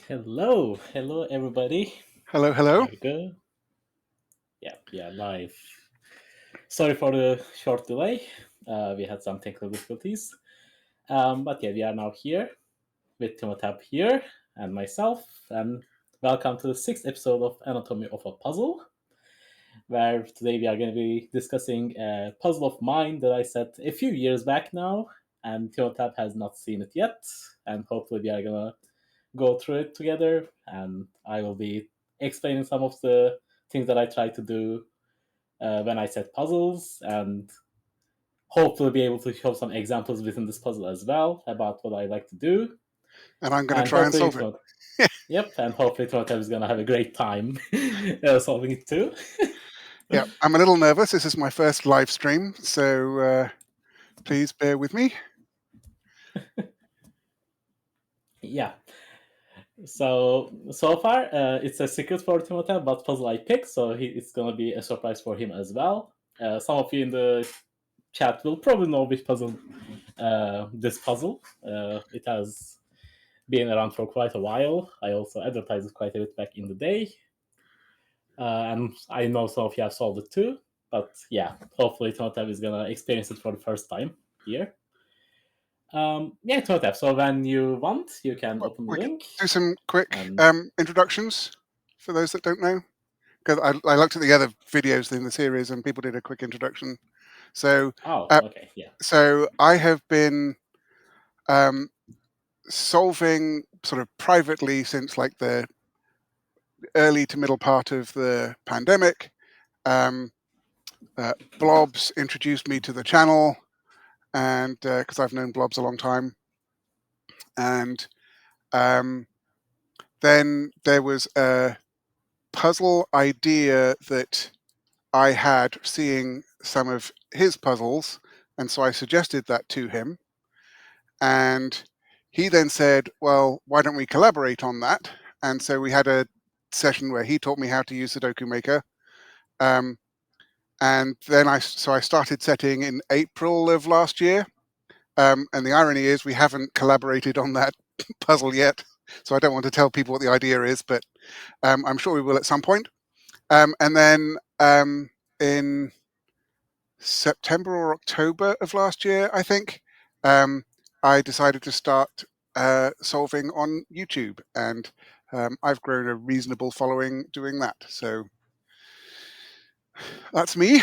Hello, everybody. Hello, hello. There we go. Yeah, we are live. Sorry for the short delay. We had some technical difficulties, but yeah, we are now here with Timothab here and myself, and welcome to the sixth episode of Anatomy of a Puzzle, where today we are going to be discussing a puzzle of mine that I set a few years back now, and Timothab has not seen it yet, and hopefully we are gonna go through it together, and I will be explaining some of the things that I try to do when I set puzzles, and hopefully be able to show some examples within this puzzle as well about what I like to do, And I'm going to and try and hopefully solve it. Timothy, yep, and hopefully Timothy is gonna have a great time solving it too. Yeah, I'm a little nervous. This is my first live stream, so please bear with me. Yeah. So far, it's a secret for Timothy, but puzzle I picked, so it's gonna be a surprise for him as well. Some of you in the chat will probably know which puzzle this puzzle. It has been around for quite a while. I also advertised it quite a bit back in the day, and I know some of you have solved it too. But yeah, hopefully Tonotab is gonna experience it for the first time here. Yeah, Tonotab. So when you want, you can open the We can link, do some quick and introductions for those that don't know. Because I looked at the other videos in the series and people did a quick introduction. So, oh, uh, okay, yeah. so I have been um, solving sort of privately since like the early to middle part of the pandemic. Um, Blobs introduced me to the channel, and because I've known Blobs a long time, and um, then there was a puzzle idea that I had seeing some of his puzzles, and so I suggested that to him, and he then said, "Well, why don't we collaborate on that?" And so we had a session where he taught me how to use Sudoku Maker. Um, and then I started setting in April of last year. And the irony is we haven't collaborated on that puzzle yet, so I don't want to tell people what the idea is, but I'm sure we will at some point. And then in September or October of last year, I think, um, I decided to start solving on YouTube, and I've grown a reasonable following doing that. So that's me.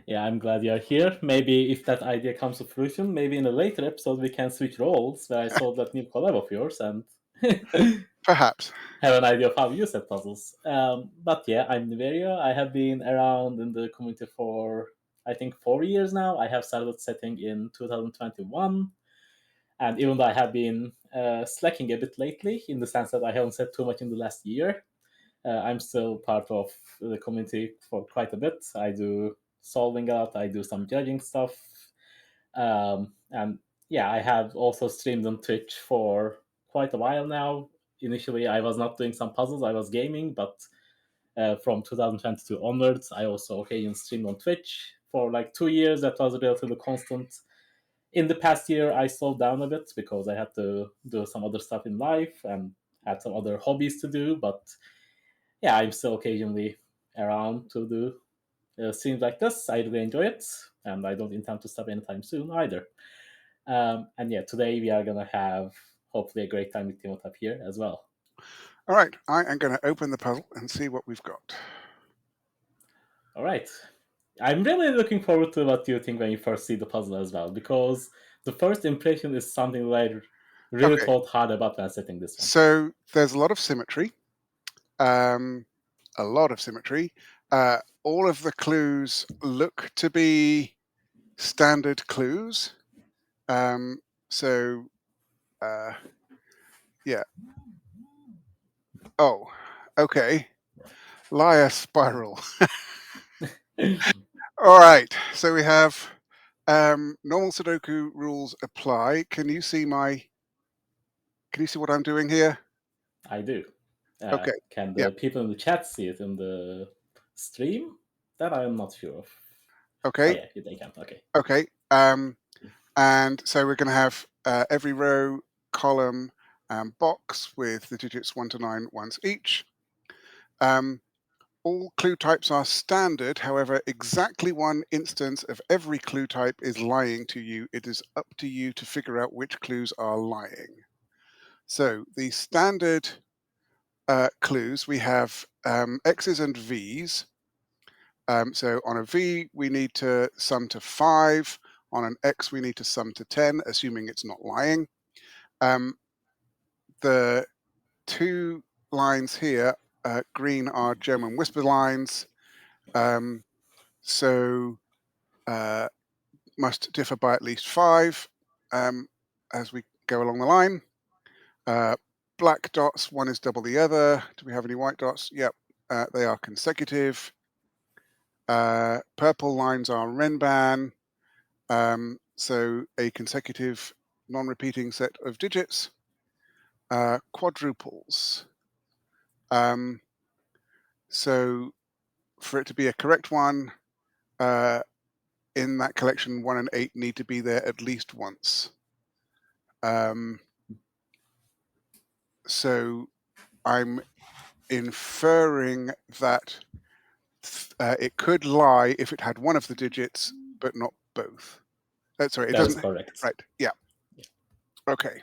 Yeah, I'm glad you're here. Maybe if that idea comes to fruition, maybe in a later episode we can switch roles where I solve that new collab of yours and Perhaps. have an idea of how you set puzzles. But yeah, I'm Niveria. I have been around in the community for I think 4 years now. I have started setting in 2021, and even though I have been slacking a bit lately, in the sense that I haven't set too much in the last year, I'm still part of the community for quite a bit. I do solving a lot. I do some judging stuff, and yeah, I have also streamed on Twitch for quite a while now. Initially, I was not doing some puzzles; I was gaming, but from 2022 onwards, I also occasionally streamed on Twitch for like 2 years. That was relatively constant. In the past year, I slowed down a bit because I had to do some other stuff in life and had some other hobbies to do. But yeah, I'm still occasionally around to do streams like this. I really enjoy it, and I don't intend to stop anytime soon either. And yeah, today we are gonna have hopefully a great time with Timotap here as well. All right, I am going to open the puzzle and see what we've got. All right, I'm really looking forward to what you think when you first see the puzzle as well, because the first impression is something that I really Okay, thought hard about when setting this one. so there's a lot of symmetry. Um, a lot of symmetry. All of the clues look to be standard clues. Um, so, uh, yeah. Oh, okay. Liar spiral. All right. So we have normal Sudoku rules apply. Can you see my? Can you see what I'm doing here? I do. Okay. Can Yeah. the people in the chat see it in the stream? That I am not sure of. Oh Okay. yeah, they can. Okay. Okay. And so we're going to have every row, column, box with the digits 1 to 9 once each. All clue types are standard. However, exactly one instance of every clue type is lying to you. It is up to you to figure out which clues are lying. So the standard clues, we have X's and V's. So on a V, we need to sum to 5. On an X, we need to sum to 10, assuming it's not lying. The two lines here, green, are German whisper lines. So must differ by at least 5 as we go along the line. Black dots, one is double the other. Do we have any white dots? Yep, they are consecutive. Purple lines are Renban. So a consecutive non-repeating set of digits. Quadruples. So for it to be a correct one, in that collection, 1 and 8 need to be there at least once. So I'm inferring that it could lie if it had one of the digits, but not both. Sorry, it That doesn't. is correct. Right. Yeah. Okay.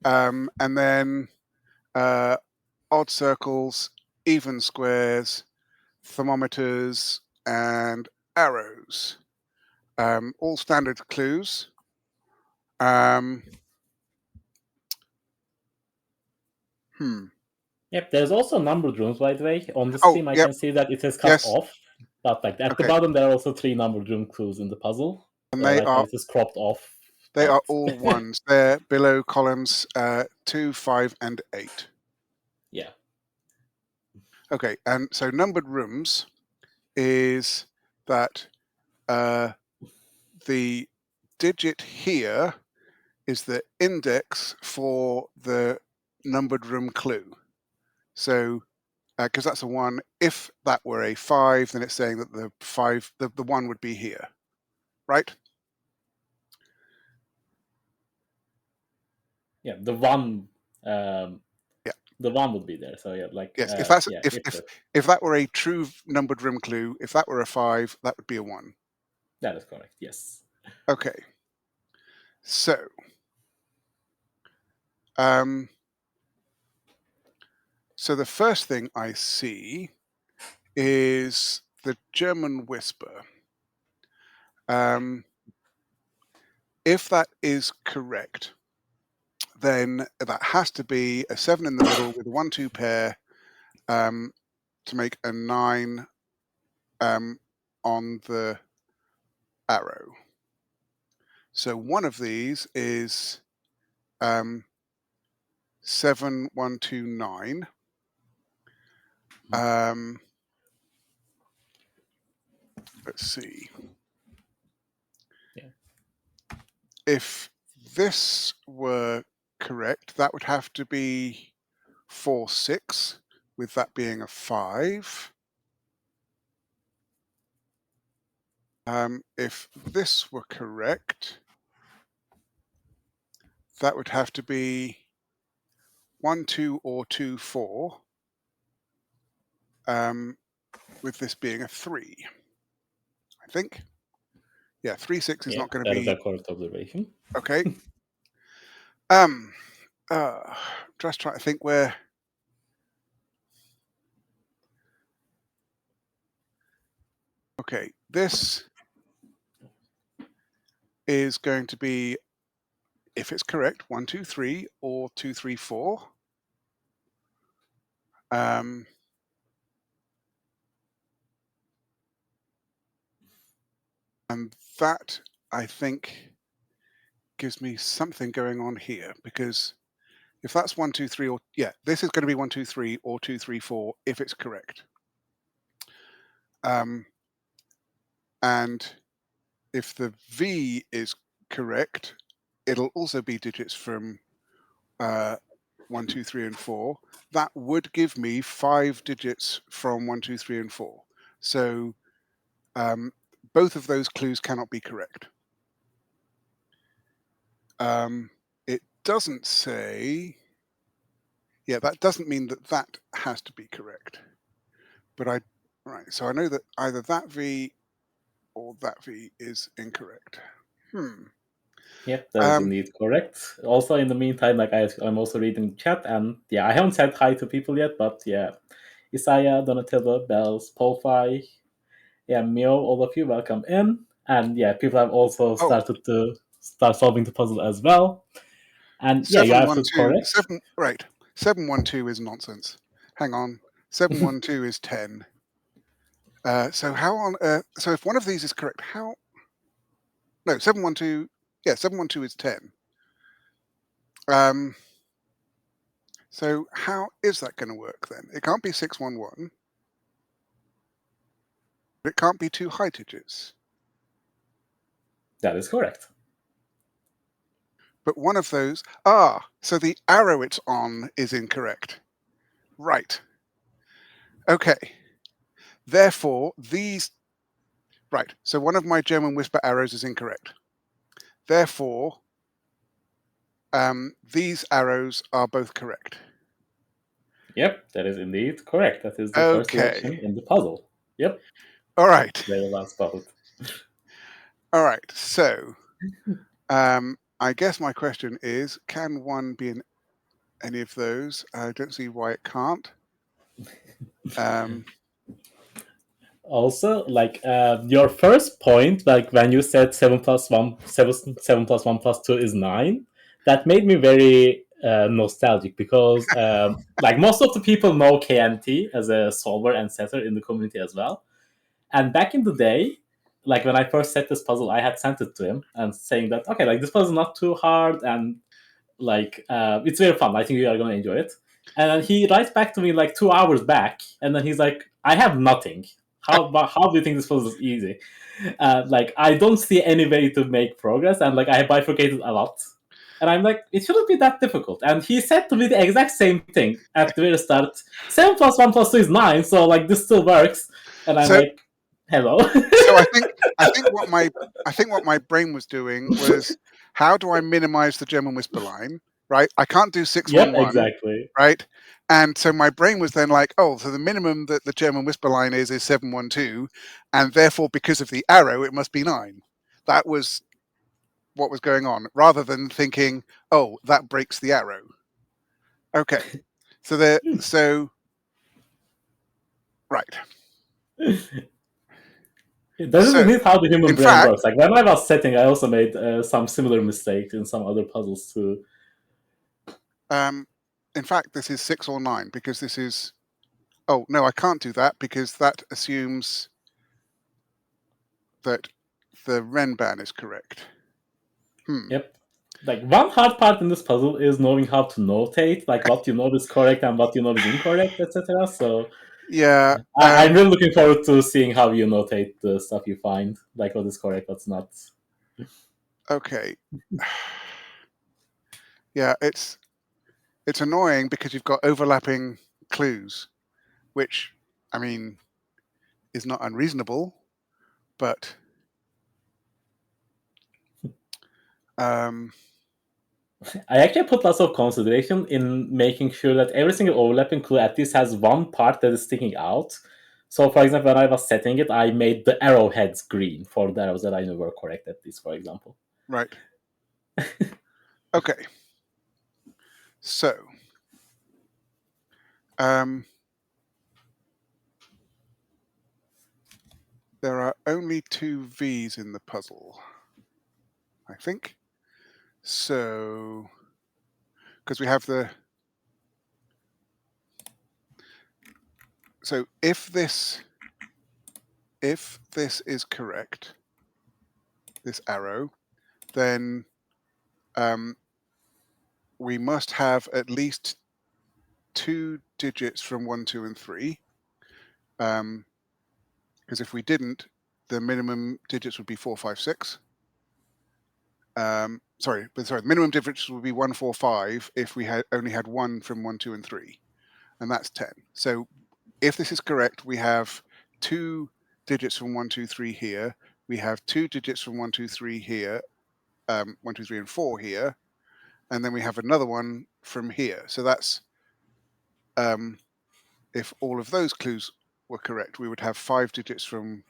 And then odd circles, even squares, thermometers, and arrows. All standard clues. Yep, there's also numbered rooms, by the way. On the Oh, stream, I yep. can see that it is cut Yes. off. But like at the Okay. bottom, there are also 3 numbered room clues in the puzzle. And they Right now are. it is cropped off. They but- are all ones. They're below columns 2, 5, and 8. Yeah. Okay, and so numbered rooms is that the digit here is the index for the numbered room clue. So, because that's a 1, if that were a 5, then it's saying that the 1 would be here, right? Yeah, the 1. Yeah. The 1 would be there. So yeah, like Yes, if that's yeah, if that were a true numbered room clue, if that were a 5, that would be a 1. That is correct. Yes. Okay. So, so the first thing I see is the German whisper. If that is correct, then that has to be a 7 in the middle with a 1-2 pair to make a 9 on the arrow. So one of these is 7, 1, 2, 9. Let's see. Yeah. If this were correct, that would have to be 4, 6, with that being a 5. If this were correct, that would have to be 1, 2, or 2, 4, with this being a 3, I think. Yeah, 3, 6 is not going to be... That is a correct observation. Okay. Just trying to think where... Okay, this is going to be, if it's correct, 1, 2, 3, or 2, 3, 4. And that, I think, gives me something going on here, because if that's 1, 2, 3, or... Yeah, this is going to be 1, 2, 3, or 2, 3, 4, if it's correct. And if the V is correct, it'll also be digits from 1, 2, 3, and 4. That would give me 5 digits from 1, 2, 3, and 4. So both of those clues cannot be correct. It doesn't say Yeah, that doesn't mean that that has to be correct. But right, so I know that either that V or that V is incorrect. Yep, that is indeed correct. Also, in the meantime, like I'm also reading chat, and yeah, I haven't said hi to people yet, but yeah, Isaiah, Donatello, Bells, Polfi, yeah, Mio, all of you, welcome in. And yeah, people have also Oh, started to start solving the puzzle as well. And yeah, you're absolutely 712, correct. 712 is nonsense. Hang on. 712 is 10. So how on earth? So if one of these is correct, how? No, 712. Yeah, 712 is 10. So how is that going to work then? It can't be 611. It can't be two high digits. That is correct. But one of those. So the arrow it's on is incorrect. Right. Okay. Therefore, these. Right. So one of my German whisper arrows is incorrect. Therefore, these arrows are both correct. Yep, that is indeed correct. That is the first Okay. selection in the puzzle. Yep, All right. very well spotted. All right. So, I guess my question is, can one be in any of those? I don't see why it can't. Also, like your first point, like when you said 7 plus 1 plus 2 is 9, that made me very nostalgic because like most of the people know KNT as a solver and setter in the community as well. And back in the day, like when I first set this puzzle, I had sent it to him and saying that okay, like this puzzle is not too hard and like it's very fun. I think you are gonna enjoy it. And then he writes back to me like 2 hours back, and then he's like, "I have nothing. How do you think this puzzle is easy? Like I don't see any way to make progress, and like I bifurcated a lot." And I'm like, it shouldn't be that difficult. And he said to me the exact same thing at the very start. 7 plus 1 plus 2 is 9, so like this still works. And I'm So, like, hello. so I think what my brain was doing was, how do I minimize the German whisper line? Right. I can't do Yep, 611. exactly. Right. And so my brain was then like, oh, so the minimum that the German whisper line is 712, and therefore because of the arrow, it must be 9. That was what was going on, rather than thinking, oh, that breaks the arrow. Okay. So right. This is So indeed how the human in brain fact, works. Like when I was setting, I also made some similar mistakes in some other puzzles too. this is 6 or 9, because this is. Oh no, I can't do that, because that assumes that the Renban is correct. Yep. Like one hard part in this puzzle is knowing how to notate, like what you know is correct and what you know is incorrect, etc. So Yeah. I'm really looking forward to seeing how you notate the stuff you find, like what is correct, what's not. Okay. Yeah, it's annoying because you've got overlapping clues, which, I mean, is not unreasonable, but I actually put lots of consideration in making sure that every single overlapping clue at least has one part that is sticking out. So, for example, when I was setting it, I made the arrowheads green for the arrows that I knew were correct, at least, for example. right. Okay. So, there are only 2 V's in the puzzle, I think. So, because we have the. So if this is correct, this arrow, then we must have at least 2 digits from 1, 2, and 3. Because if we didn't, the minimum digits would be 4, 5, 6. Sorry, the minimum digits would be 1, 4, 5 if we had only had 1 from 1, 2, and 3, and that's 10. So if this is correct, we have 2 digits from 1, 2, 3 here. We have 2 digits from 1, 2, 3 here. 1, 2, 3, and 4 here, and then we have another one from here. So that's if all of those clues were correct, we would have 5 digits from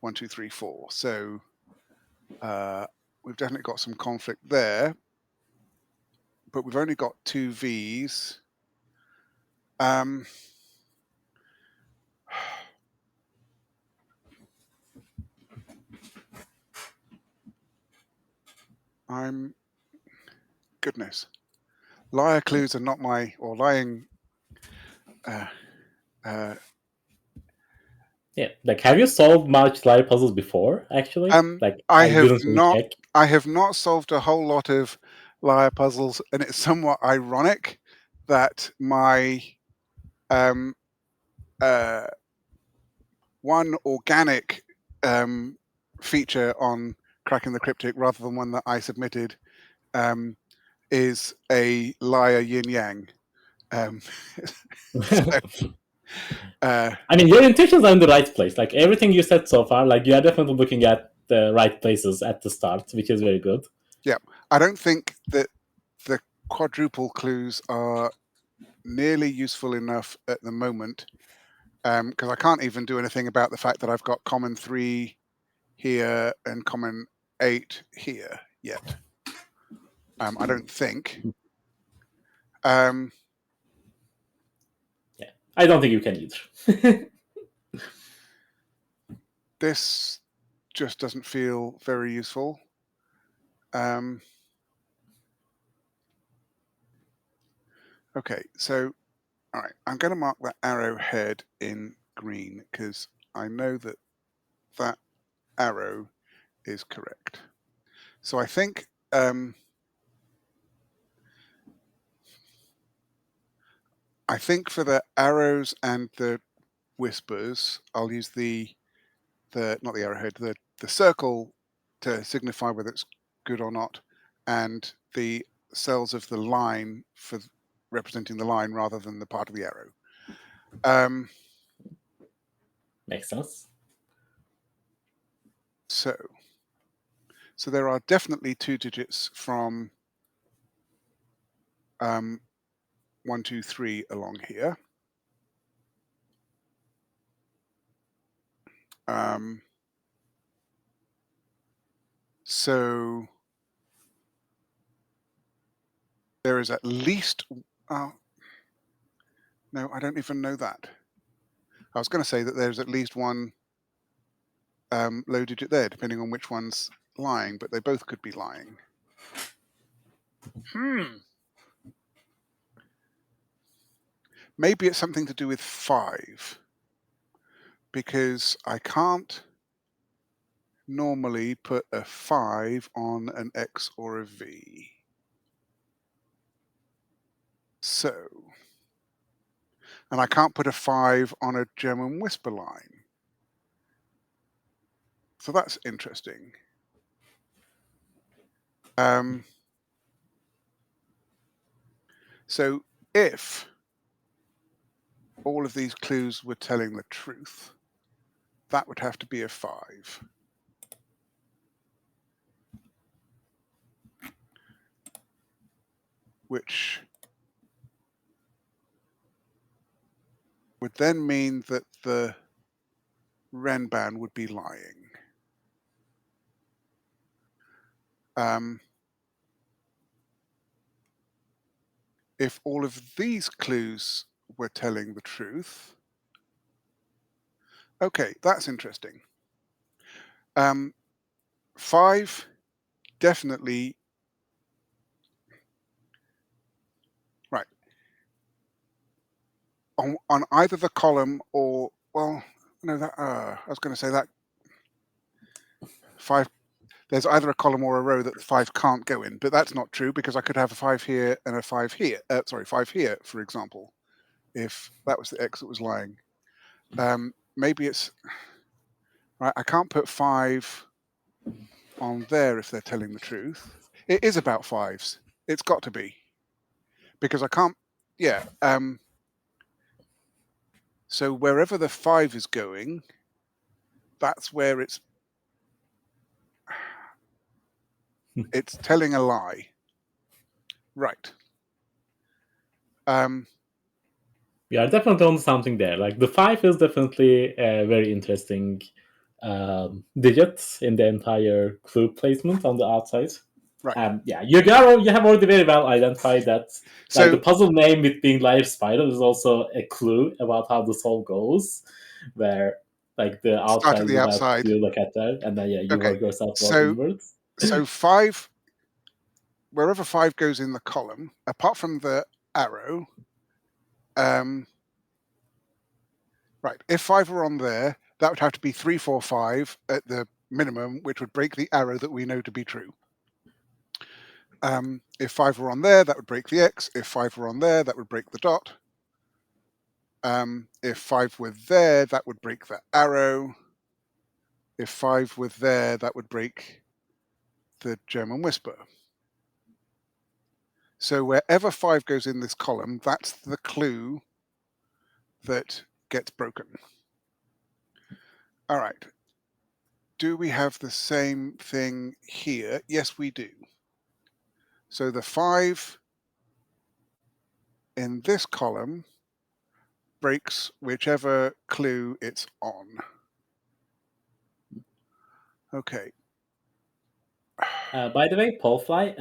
1, 2, 3, 4. So we've definitely got some conflict there, but we've only got 2 V's. Goodness. Liar clues are not my, or lying. Yeah, like, have you solved much liar puzzles before? Actually, like, I have didn't really not. check. I have not solved a whole lot of liar puzzles, and it's somewhat ironic that my one organic feature on Cracking the Cryptic, rather than one that I submitted, is a liar yin yang. I mean, your intentions are in the right place. Like, everything you said so far, like, you are definitely looking at the right places at the start, which is very good. Yeah, I don't think that the quadruple clues are nearly useful enough at the moment, because I can't even do anything about the fact that I've got common 3 here and common 8 here yet. I don't think. Yeah, I don't think you can either. This just doesn't feel very useful. Okay, so all right, I'm going to mark that arrowhead in green because I know that that arrow is correct. So I think for the arrows and the whispers, I'll use the not the arrowhead, the circle to signify whether it's good or not, and the cells of the line for representing the line rather than the part of the arrow. Makes sense. So there are definitely 2 digits from 1, 2, 3 along here. So there is at least. No, I don't even know that. I was going to say that there's at least one low digit there, depending on which one's lying, but they both could be lying. Maybe it's something to do with 5, because I can't normally put a 5 on an X or a V. So, and I can't put a 5 on a German whisper line. So that's interesting. So if all of these clues were telling the truth, that would have to be a 5. Which would then mean that the Renban would be lying. If all of these clues were telling the truth, okay, that's interesting. 5 definitely right on either the column or, well, no, that I was going to say that 5. There's either a column or a row that the 5 can't go in, but that's not true because I could have a 5 here and a 5 here. 5 here, for example, if that was the X that was lying. Maybe it's right. I can't put 5 on there if they're telling the truth. It is about 5s. It's got to be, because I can't. Yeah. So wherever the 5 is going, that's where it's telling a lie. Right. We are definitely on something there. Like the 5 is definitely a very interesting digit in the entire clue placement on the outside. Right. Yeah, you have already very well identified that. Like the So puzzle name with being liar spiral is also a clue about how the solve goes, where like the start at outside the would have outside. you look at that, and then you Okay. work yourself more So inwards. so 5, wherever 5 goes in the column, apart from the arrow, right, if 5 were on there, that would have to be 3, 4, 5 at the minimum, which would break the arrow that we know to be true. If 5 were on there, that would break the X. If 5 were on there, that would break the dot. If 5 were there, that would break the arrow. If 5 were there, that would break the German whisper. So wherever 5 goes in this column, that's the clue that gets broken. All right. Do we have the same thing here? Yes, we do. So the 5 in this column breaks whichever clue it's on. Okay. By the way, Paulfly,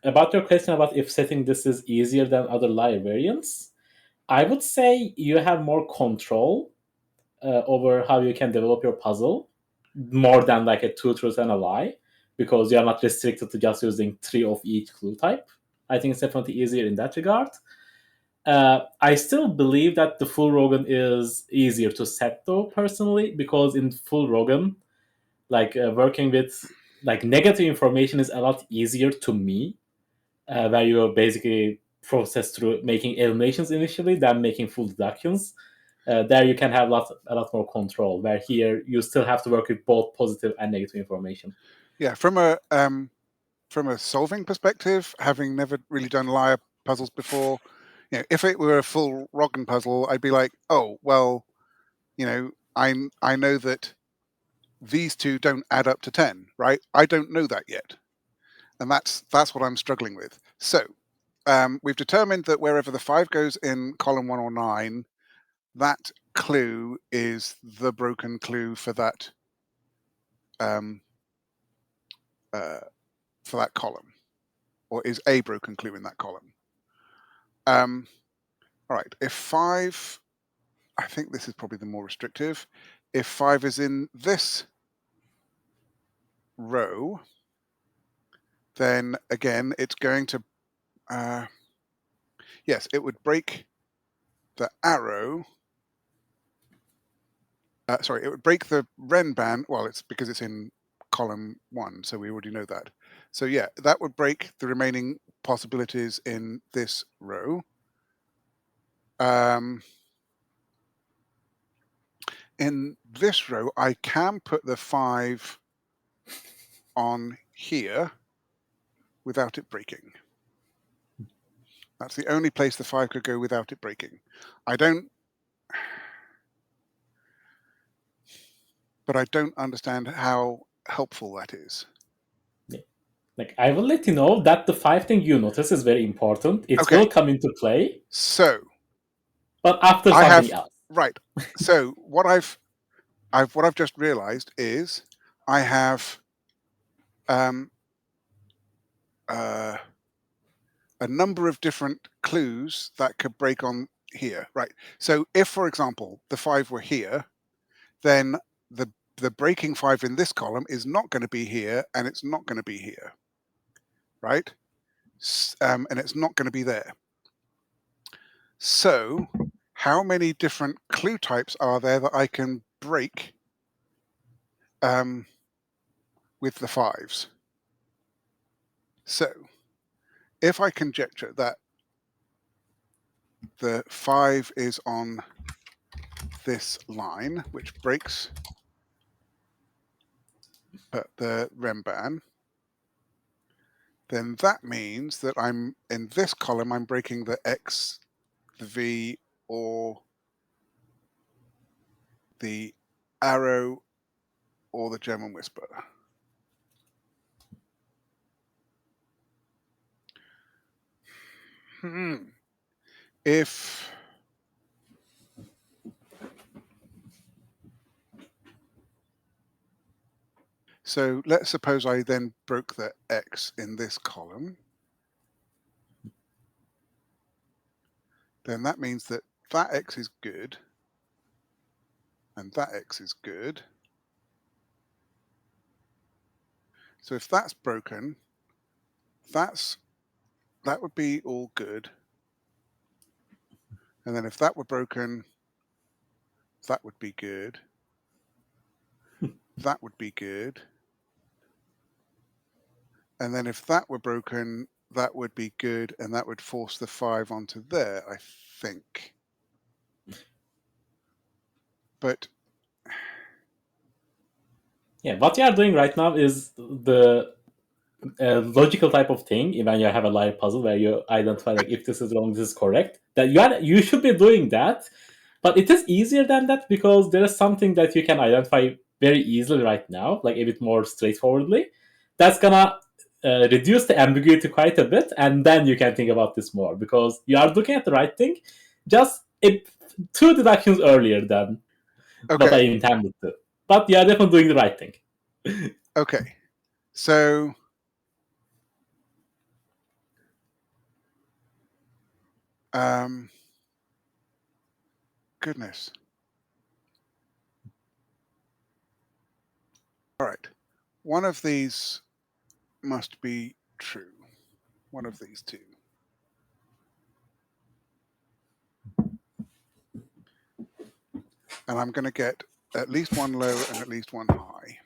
about your question about if setting this is easier than other liar variants, I would say you have more control over how you can develop your puzzle, more than like a two truths and a lie, because you are not restricted to just using 3 of each clue type. I think it's definitely easier in that regard. I still believe that the full Rogan is easier to set though, personally, because in full Rogan, like working with like negative information is a lot easier to me, where you basically process through making eliminations initially than making full deductions. There you can have a lot more control, where here you still have to work with both positive and negative information. Yeah, from a solving perspective, having never really done liar puzzles before, if it were a full Rogan puzzle, I'd be like, oh well, I know that these two don't add up to 10, right? I don't know that yet, and that's what I'm struggling with. So we've determined that wherever the 5 goes in column 1 or 9, that clue is the broken clue for that column, or is a broken clue in that column. All right, if 5, I think this is probably the more restrictive. If 5 is in this row, then again, it's going to, yes, it would break the arrow. Sorry, it would break the Renban. Well, it's because it's in column 1, so we already know that. So yeah, that would break the remaining possibilities in this row. In this row, I can put the 5 on here without it breaking. That's the only place the 5 could go without it breaking. But I don't understand how helpful that is. Yeah. Like I will let you know that the 5 thing you notice is very important. It Okay, will come into play, so but after I something have else. right. So what I've just realized is I have a number of different clues that could break on here. Right. So if, for example, the 5 were here, then the breaking 5 in this column is not going to be here, and it's not going to be here. Right. And it's not going to be there. So how many different clue types are there that I can break with the 5s? So if I conjecture that the 5 is on this line, which breaks the Renban, then that means that I'm in this column, I'm breaking the X, the V, or the arrow, or the German whisper. If So let's suppose I then broke the x in this column. Then that means that that x is good, and that x is good. So if that's broken, that would be all good. And then if that were broken, that would be good. That would be good. And then if that were broken, that would be good, and that would force the 5 onto there, I think. But Yeah, what you are doing right now is the logical type of thing when you have a live puzzle where you identify like if this is wrong, this is correct. That you should be doing that, but it is easier than that because there is something that you can identify very easily right now, like a bit more straightforwardly. That's gonna reduce the ambiguity quite a bit, and then you can think about this more because you are looking at the right thing, just two deductions earlier than what I okay, intended to. But you are definitely doing the right thing. okay. So goodness. All right. One of these must be true. One of these two. And I'm going to get at least one low and at least one high.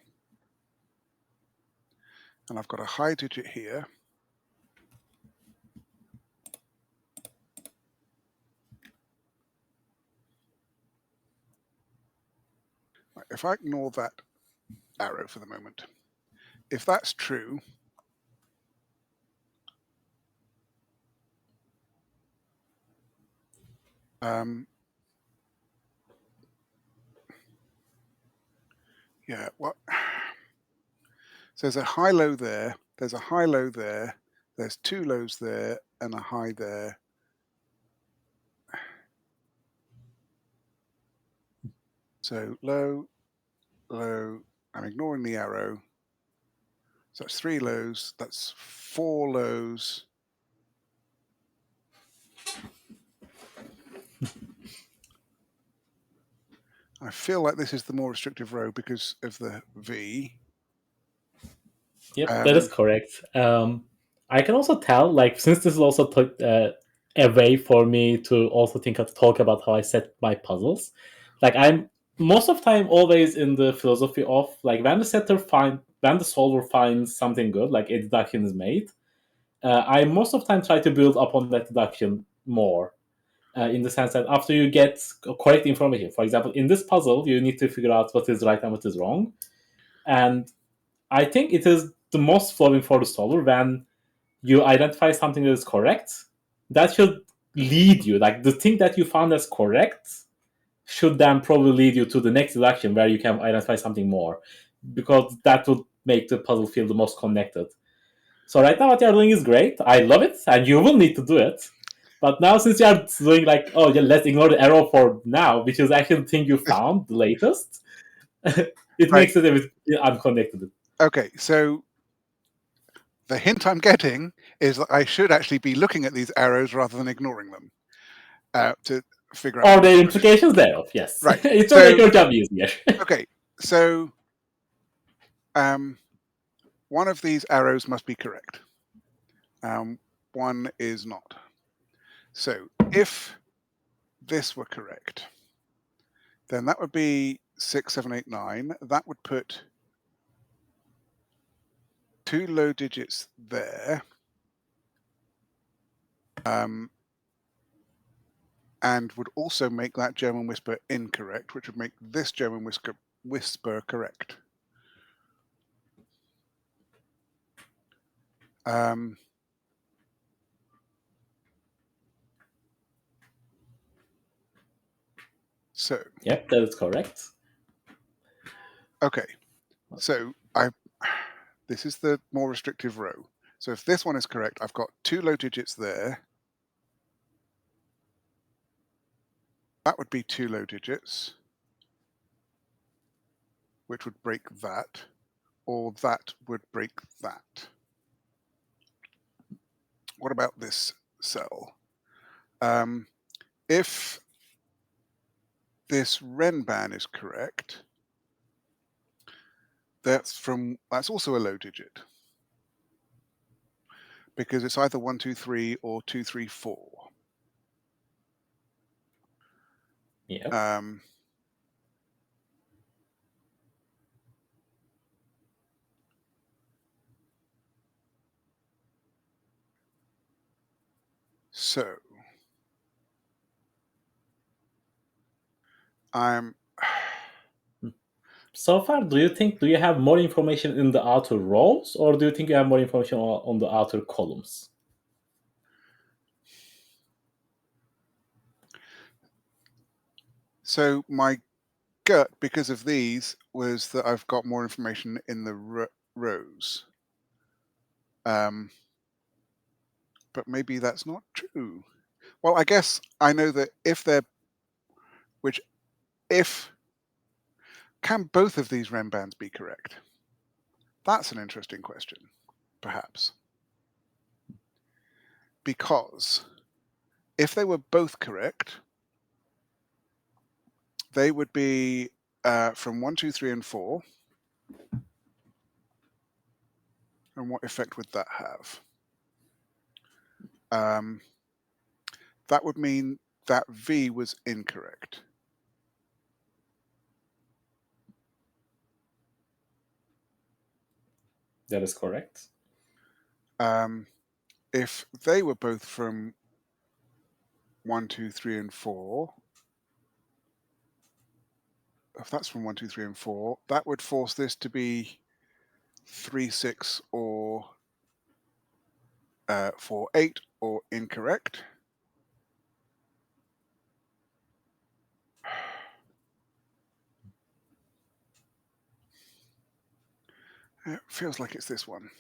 And I've got a high digit here. If I ignore that arrow for the moment, if that's true, yeah, what? So there's a high low there, there's a high low there, there's two lows there, and a high there. So low, low, I'm ignoring the arrow. So that's 3 lows, that's 4 lows. I feel like this is the more restrictive row because of the V. Yep, that is correct. I can also tell, like, since this is also a way for me to also talk about how I set my puzzles. Like, I'm most of the time always in the philosophy of like when the solver finds something good, like a deduction is made. I most of the time try to build upon that deduction more. In the sense that after you get correct information, for example, in this puzzle, you need to figure out what is right and what is wrong. And I think it is the most flowing for the solver when you identify something that is correct. That should lead you, like the thing that you found as correct should then probably lead you to the next deduction where you can identify something more, because that would make the puzzle feel the most connected. So right now what you're doing is great. I love it, and you will need to do it. But now since you're doing like, oh yeah, let's ignore the arrow for now, which is actually the thing you found, the latest, it Right. makes it a bit unconnected. Okay, so the hint I'm getting is that I should actually be looking at these arrows rather than ignoring them to figure out. Or the implications thereof, yes. Right. It will make your job easier. Okay, so one of these arrows must be correct. One is not. So if this were correct, then that would be 6, 7, 8, 9. That would put 2 low digits there. And would also make that German whisper incorrect, which would make this German whisper correct. So Yep, that is correct. okay, so this is the more restrictive row. So if this one is correct, I've got 2 low digits there. That would be 2 low digits, which would break that. or that would break that. What about this cell? If this Renban is correct, that's also a low digit, because it's either 1, 2, 3 or 2, 3, 4. Yeah. So I'm So far, do you have more information in the outer rows, or do you think you have more information on the outer columns? So my gut, because of these, was that I've got more information in the rows. But maybe that's not true. Well, I guess I know that can both of these Renbans be correct? That's an interesting question, perhaps. Because if they were both correct, they would be from 1, 2, 3, and 4. And what effect would that have? That would mean that V was incorrect. That is correct. If they were both from 1, 2, 3, and 4, if that's from 1, 2, 3, and 4, that would force this to be 3, 6, or 4, 8, or incorrect. It feels like it's this one.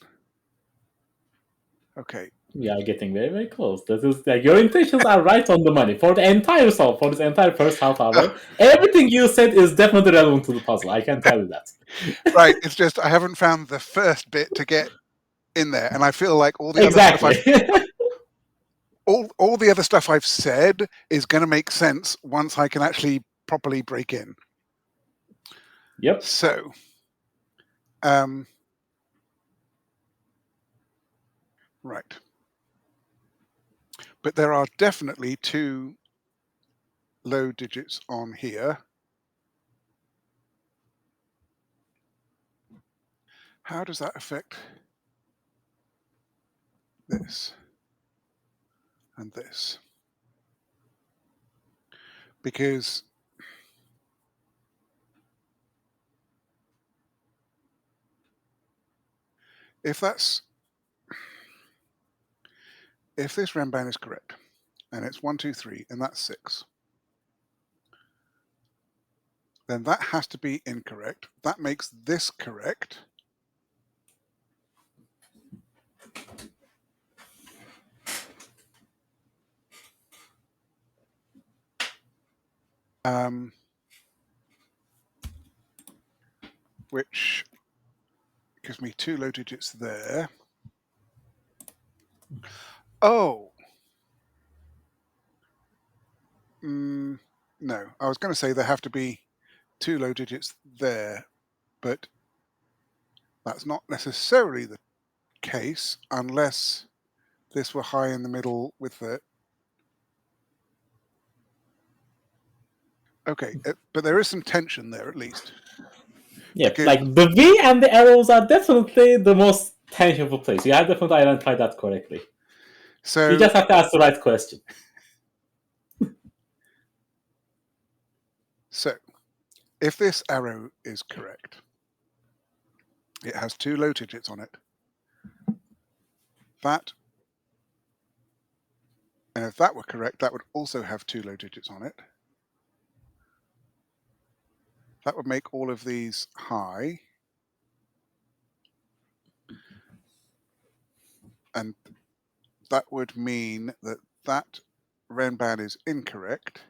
Okay. We are getting very, very close. This is your intentions are right on the money for the entire solve, for this entire first half hour. Everything you said is definitely relevant to the puzzle. I can tell you that. Right. It's just I haven't found the first bit to get in there, and I feel like all the Exactly. other stuff all the other stuff I've said is going to make sense once I can actually properly break in. Yep. So, right. But there are definitely 2 low digits on here. How does that affect this and this? Because if this Renban is correct, and it's 1, 2, 3, and that's 6, then that has to be incorrect. That makes this correct. Which gives me 2 low digits there. Oh. No, I was going to say there have to be 2 low digits there, but that's not necessarily the case unless this were high in the middle with the... Okay, but there is some tension there at least. Yeah, like the V and the arrows are definitely the most tensionful place. You have definitely identified that correctly. So you just have to ask the right question. So, if this arrow is correct, it has 2 low digits on it. And if that were correct, that would also have 2 low digits on it. That would make all of these high. And that would mean that Renban is incorrect.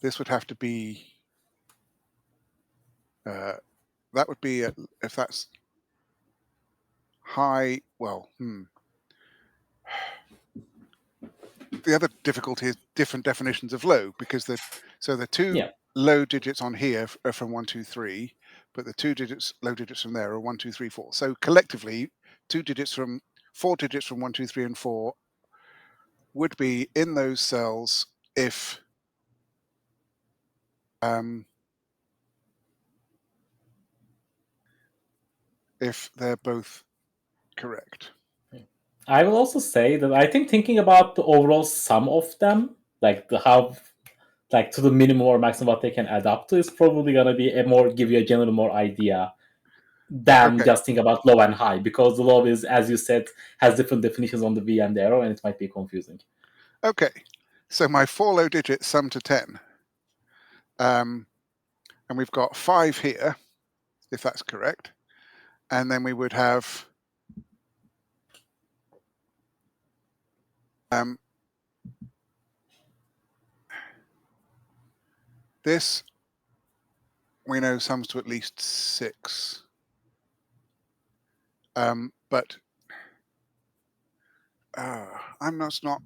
This would have to be that would be if that's high. Well, the other difficulty is different definitions of low, because the two Yeah. low digits on here are from 1, 2, 3, but the low digits from there are 1, 2, 3, 4. So collectively, 4 digits from 1, 2, 3, and 4 would be in those cells if they're both correct. I will also say that I think thinking about the overall sum of them, like to the minimum or maximum what they can add up to, is probably gonna be give you a general more idea than Okay. just think about low and high, because the low is, as you said, has different definitions on the V and the arrow, and it might be confusing. Okay, so my 4 low digits sum to 10, and we've got 5 here, if that's correct, and then we would have this. We know sums to at least 6, but I'm not.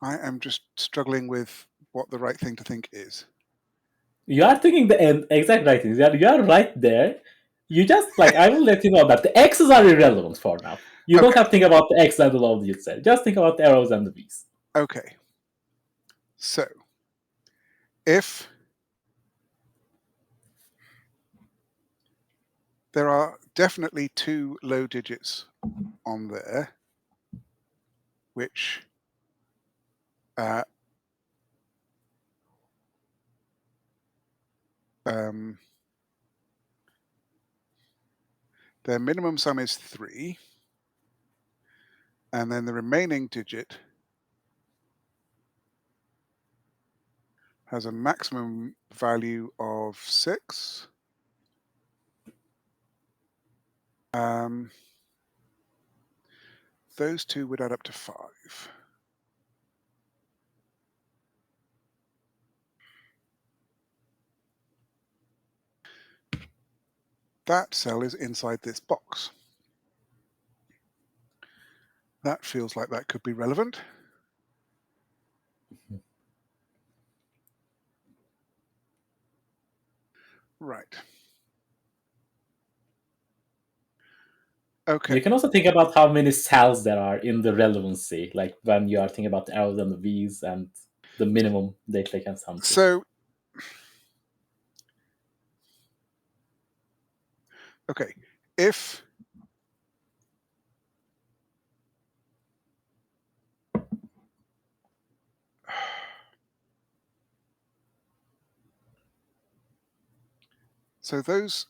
I am just struggling with what the right thing to think is. You are thinking the exact right things. You are right there. You just I will let you know that the X's are irrelevant for now. You don't have to think about the X and the low digits there. Just think about the arrows and the V's. Okay. So if there are definitely 2 low digits on there, which their minimum sum is 3, and then the remaining digit has a maximum value of 6. Those two would add up to 5. That cell is inside this box. That feels like that could be relevant. Right. Okay. You can also think about how many cells there are in the relevancy, like when you are thinking about the arrows and the V's and the minimum they can sum to. So, okay, if so those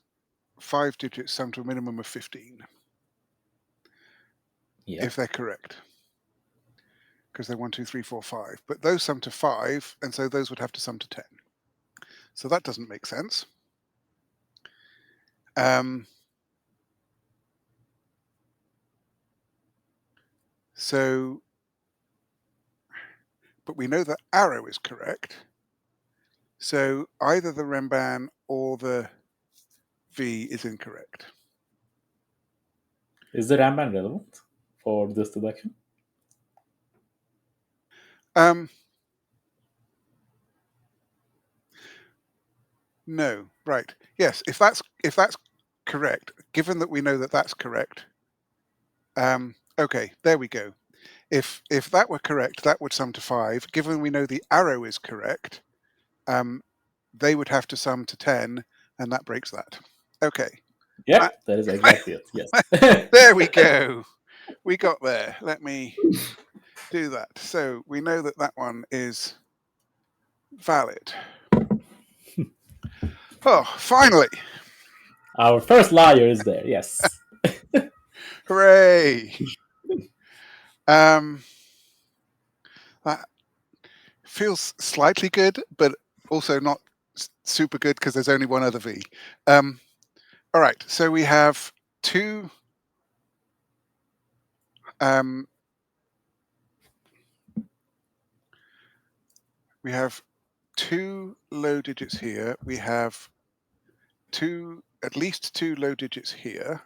5 digits sum to a minimum of 15. Yeah. If they're correct, because they're 1, 2, 3, 4, 5. But those sum to 5, and so those would have to sum to 10. So that doesn't make sense. So, but we know the arrow is correct. So either the Remban or the V is incorrect. Is the Ramban relevant for this deduction? No, right. Yes, if that's correct, given that we know that that's correct, okay, there we go. If that were correct, that would sum to 5. Given we know the arrow is correct, they would have to sum to 10, and that breaks that. Okay. Yep, that is exactly it. Yes. There we go. We got there. Let me do that. So we know that that one is valid. Oh, finally. Our first liar is there, yes. Hooray. That feels slightly good, but also not super good because there's only one other V. All right, so we have 2 we have 2 low digits here. We have at least 2 low digits here.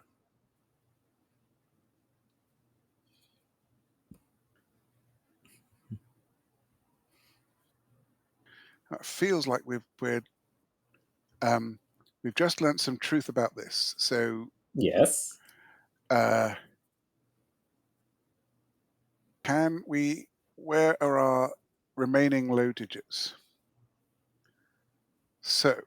It feels like we've just learned some truth about this. So Yes. where are our remaining low digits? So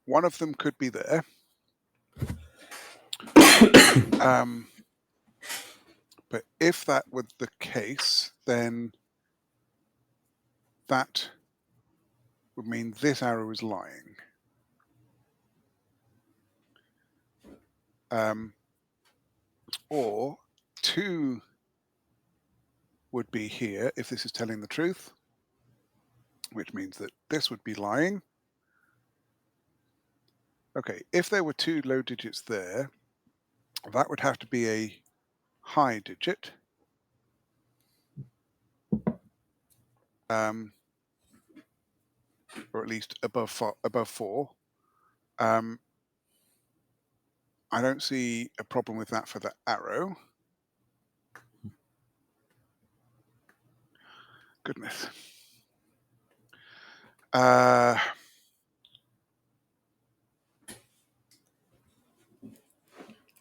one of them could be there. But if that were the case, then that would mean this arrow is lying. Or 2 would be here if this is telling the truth, which means that this would be lying. Okay, if there were 2 low digits there, that would have to be a high digit. Or at least above 4. I don't see a problem with that for the arrow. Goodness.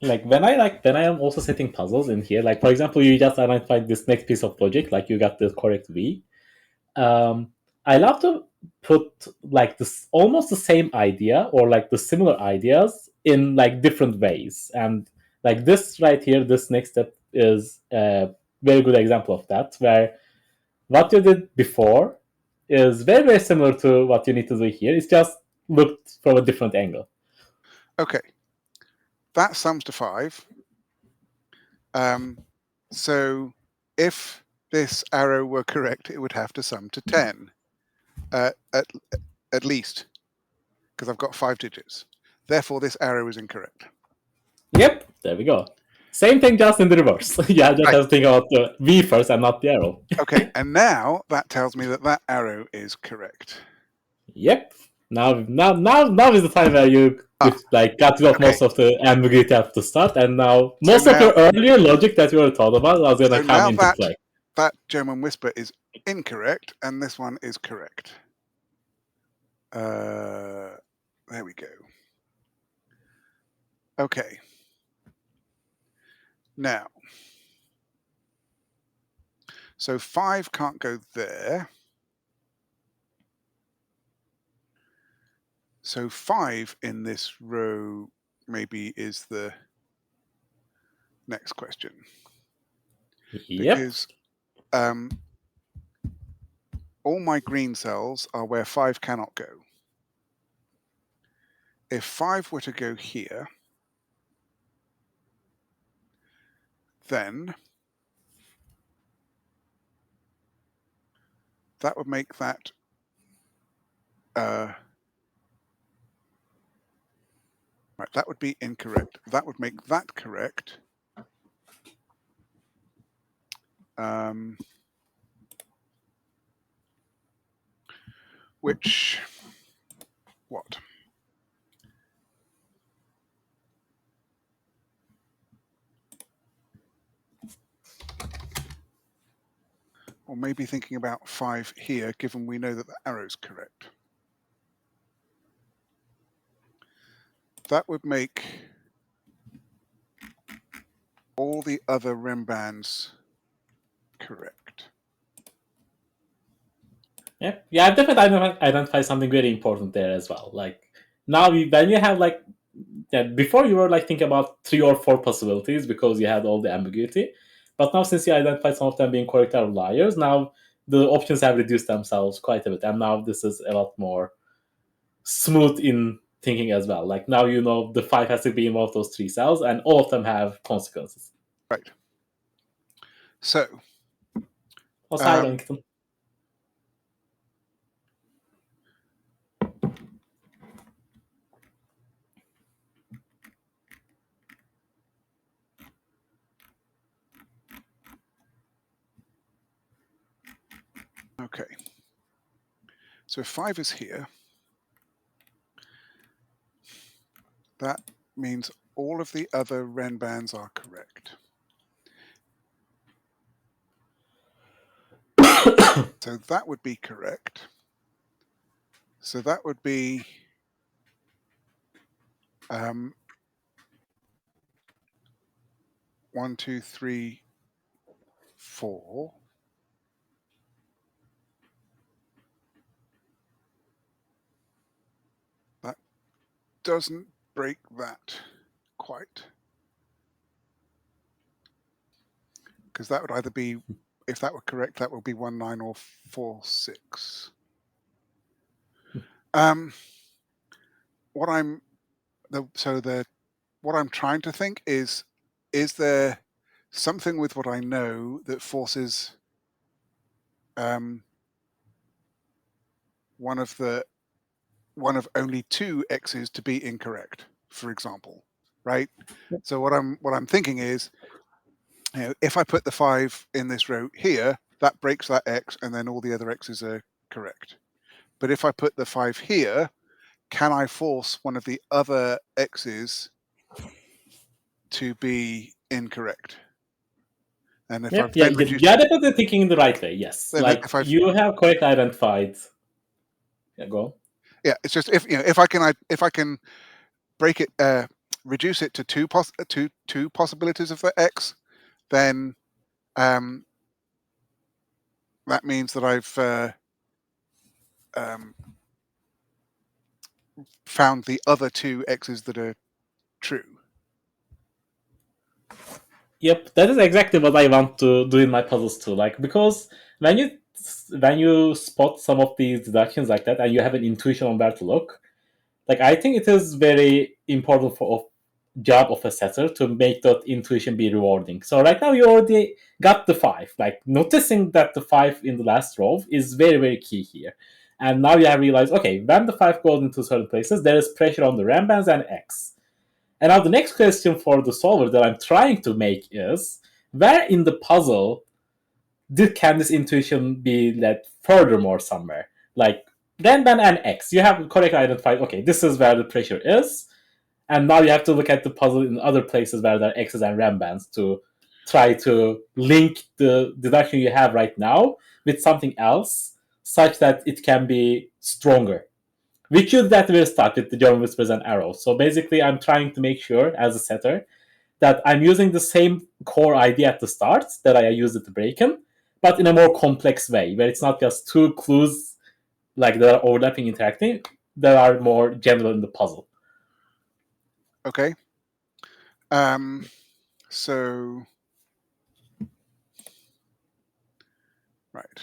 Like when I am also setting puzzles in here, like for example, you just identified this next piece of logic, like you got the correct V. I love to put like this almost the same idea or like the similar ideas in like different ways, and like this right here, this next step is a very good example of that, where what you did before is very similar to what you need to do here. It's just looked from a different angle. Okay, that sums to 5. So if this arrow were correct, it would have to sum to 10, at least, because I've got 5 digits. Therefore, this arrow is incorrect. Yep, there we go. Same thing, just in the reverse. Yeah, just have to think about the V first and not the arrow. Okay, and now that tells me that that arrow is correct. Yep. Now is the time where you like got rid of most of the ambiguity at the start, and now most of your earlier logic that you were taught about was going to come into play. That German whisper is incorrect, and this one is correct. There we go. Okay. Now, so 5 can't go there. So 5 in this row maybe is the next question. Yep. Because all my green cells are where 5 cannot go. If 5 were to go here, then that would make that right, that would be incorrect. That would make that correct. Which, what? Or maybe thinking about 5 here, given we know that the arrow's correct. That would make all the other rem bands correct. Yeah, I've definitely identified something very important there as well. Like now, when you have like before, you were like thinking about 3 or 4 possibilities because you had all the ambiguity, but now since you identified some of them being correct or liars, now the options have reduced themselves quite a bit, and now this is a lot more smooth in thinking as well. Like now you know the 5 has to be in one of those 3 cells, and all of them have consequences. Right. So. Hi, Langton. Okay. So if 5 is here, that means all of the other Renbands are correct. So that would be correct. So that would be 1, 2, 3, 4. That doesn't break that quite. Because that would either be, if that were correct, that would be 1, 9 or 4, 6. What I'm trying to think is there something with what I know that forces one of only 2 x's to be incorrect, for example, right? Yep. So what I'm thinking is, if I put the 5 in this row here, that breaks that x, and then all the other x's are correct. But if I put the 5 here, can I force one of the other x's to be incorrect? And if I've then reduced, you are definitely thinking in the right way. Yes, like if I've, you have correctly identified. Yeah, go on. Yeah, it's just if I can break it, reduce it to two possibilities of the x, then that means that I've found the other 2 x's that are true. Yep, that is exactly what I want to do in my puzzles too. Like, because when you spot some of these deductions like that, and you have an intuition on where to look, like I think it is very important for job of a setter to make that intuition be rewarding. So right now you already got the 5. Like, noticing that the 5 in the last row is very, very key here. And now you have realized, okay, when the 5 goes into certain places, there is pressure on the Rambands and X. And now the next question for the solver that I'm trying to make is, where in the puzzle can this intuition be led furthermore somewhere? Like, Ramban and X, you have correctly identified, okay, this is where the pressure is, and now you have to look at the puzzle in other places where there are X's and Rambands to try to link the deduction you have right now with something else such that it can be stronger. We choose that will start with the German whispers and arrows. So basically, I'm trying to make sure, as a setter, that I'm using the same core idea at the start that I used at the break-in, but in a more complex way, where it's not just 2 clues like that are overlapping, interacting, that are more general in the puzzle. Okay. So right.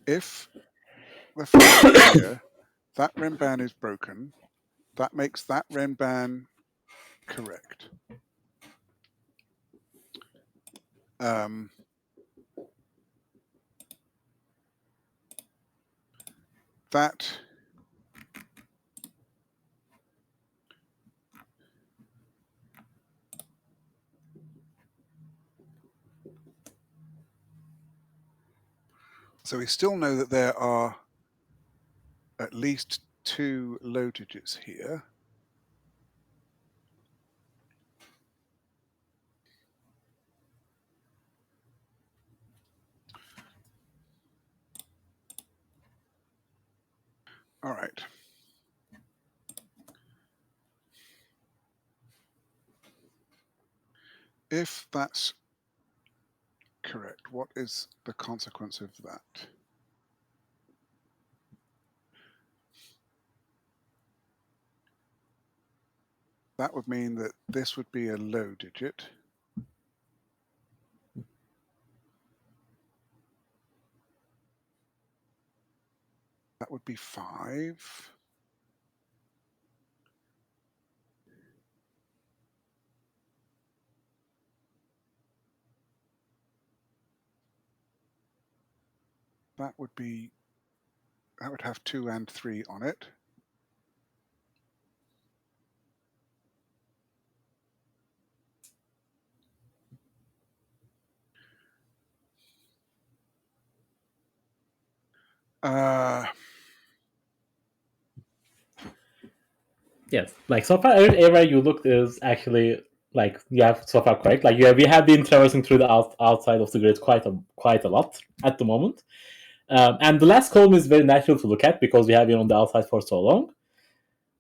If the 5 is here, that Renban is broken. That makes that Renban correct. That so we still know that there are at least 2 low digits here. All right. If that's correct, what is the consequence of that? That would mean that this would be a low digit. That would be 5. That would have 2 and 3 on it. Yes, like so far everywhere you looked is actually like you have so far correct. Like we have been traversing through the outside of the grid quite a lot at the moment. And the last column is very natural to look at because we have been on the outside for so long.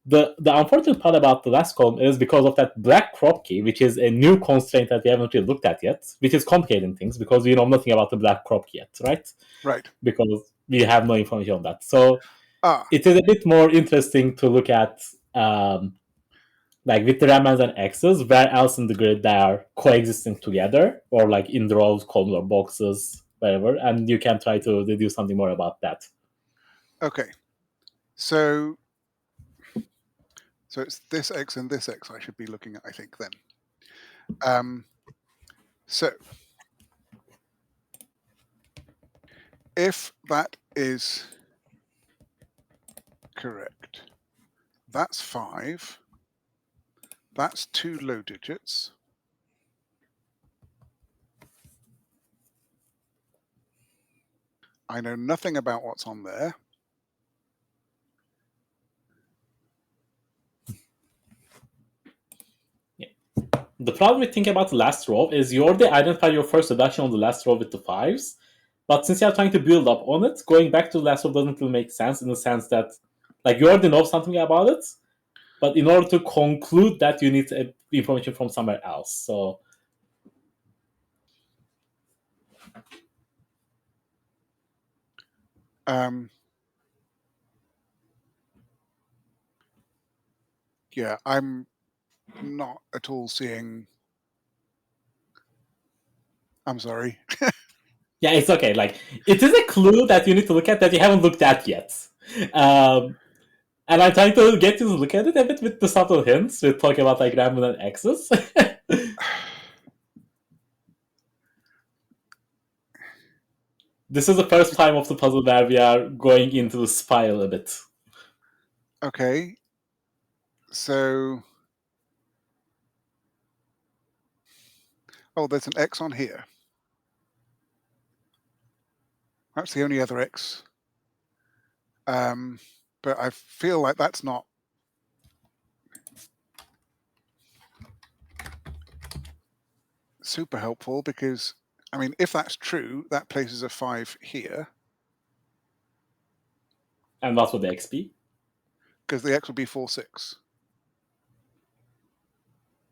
The unfortunate part about the last column is because of that black crop key, which is a new constraint that we haven't really looked at yet, which is complicating things because we know nothing about the black crop key yet, right? Right. Because we have no information on that. So Ah, it is a bit more interesting to look at like with the Ramans and X's, where else in the grid they are coexisting together, or like in the rows, columns, or boxes, wherever, and you can try to deduce something more about that. okay. So it's this X and this X I should be looking at, I think, then. So if that is correct, that's 5. That's 2 low digits. I know nothing about what's on there. The problem with thinking about the last row is you already identify your first reduction on the last row with the 5s, but since you're trying to build up on it, going back to the last row doesn't really make sense in the sense that like you already know something about it, but in order to conclude that you need information from somewhere else. So yeah, I'm not at all seeing. I'm sorry. yeah, it's okay. Like it is a clue that you need to look at that you haven't looked at yet. And I'm trying to get you to look at it a bit with the subtle hints. We're talking about like Ramen and X's. This is the first time of the puzzle where we are going into the spiral a bit. Okay. So, oh, there's an X on here. That's the only other X. But I feel like that's not super helpful because, I mean, if that's true, that places a 5 here. And what would the X be? Because the X would be 4, 6.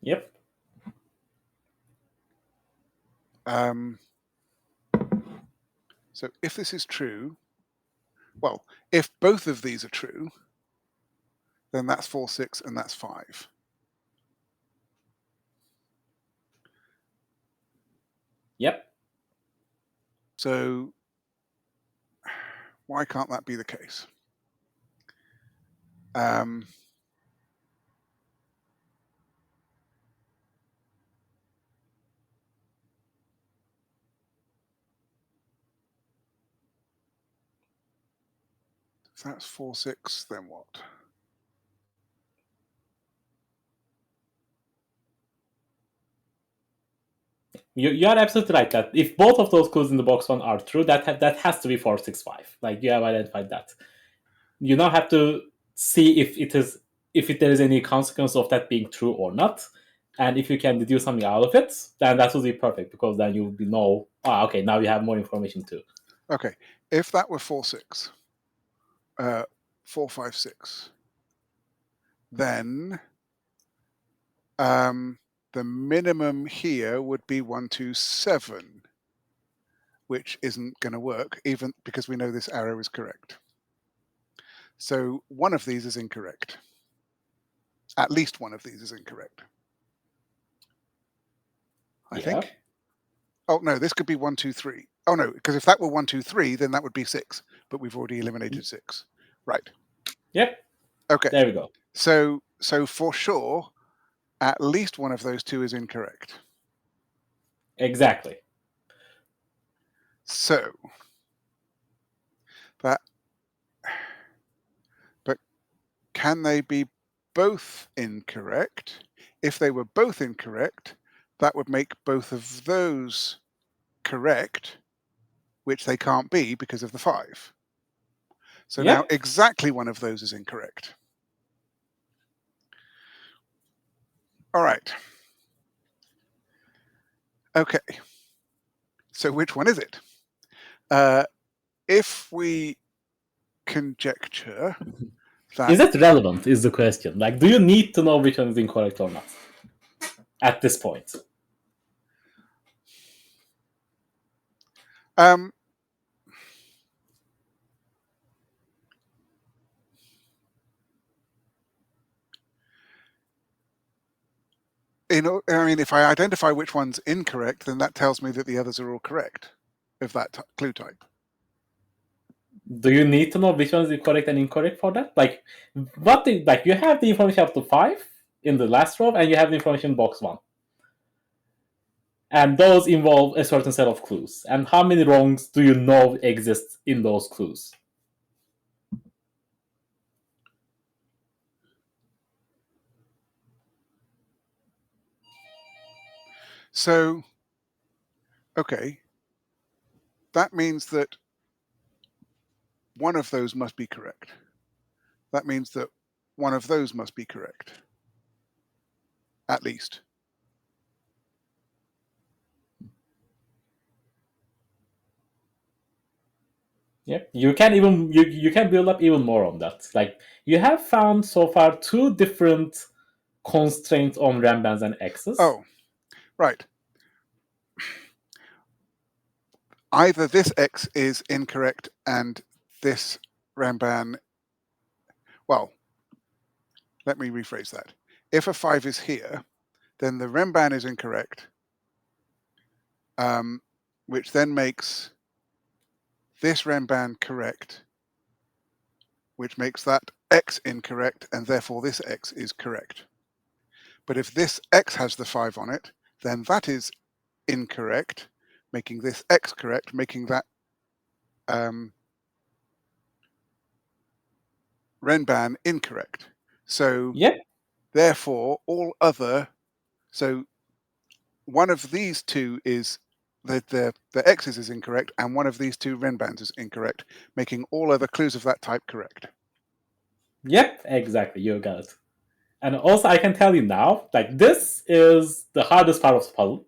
Yep. So if this is true, well, if both of these are true, then that's 4, 6, and that's 5. Yep. So why can't that be the case? If that's 4, 6, then what? You are absolutely right that if both of those clues in the box 1 are true, that has to be 4, 6, 5. Like you have identified that. You now have to see if there is any consequence of that being true or not. And if you can deduce something out of it, then that will be perfect because then you will know, okay, now you have more information too. Okay, if that were 4, 6, 4, 5, 6, then the minimum here would be 1, 2, 7, which isn't going to work, even because we know this arrow is correct. So one of these is incorrect. At least one of these is incorrect. I think. Oh, no, this could be 1, 2, 3. Oh, no, because if that were 1, 2, 3, then that would be 6. But we've already eliminated 6. Right. Yep. Okay. There we go. So for sure, at least one of those two is incorrect. Exactly. So that, but can they be both incorrect? If they were both incorrect, that would make both of those correct, which they can't be because of the 5. So Yep. now exactly one of those is incorrect. All right. Okay. So which one is it? If we conjecture that... Is that relevant, is the question. Like, do you need to know which one is incorrect or not at this point? If I identify which one's incorrect, then that tells me that the others are all correct of that clue type. Do you need to know which one is correct and incorrect for that? Like, you have the information up to 5 in the last row, and you have the information in box 1. And those involve a certain set of clues. And how many wrongs do you know exist in those clues? So, okay, that means that one of those must be correct. That means that one of those must be correct, at least. Yep. You can even you can build up even more on that. Like, you have found so far 2 different constraints on rambands and x's. Oh, right. Either this x is incorrect and this ramban... Well, let me rephrase that. If a 5 is here, then the ramban is incorrect, which then makes this ramban correct, which makes that x incorrect, and therefore this x is correct. But if this x has the 5 on it, then that is incorrect, making this x correct, making that renban incorrect. So therefore, all other... So one of these two is... the x's is incorrect, and one of these 2 renbans is incorrect, making all other clues of that type correct. Yep, exactly. You got it. And also, I can tell you now, like, this is the hardest part of the puzzle.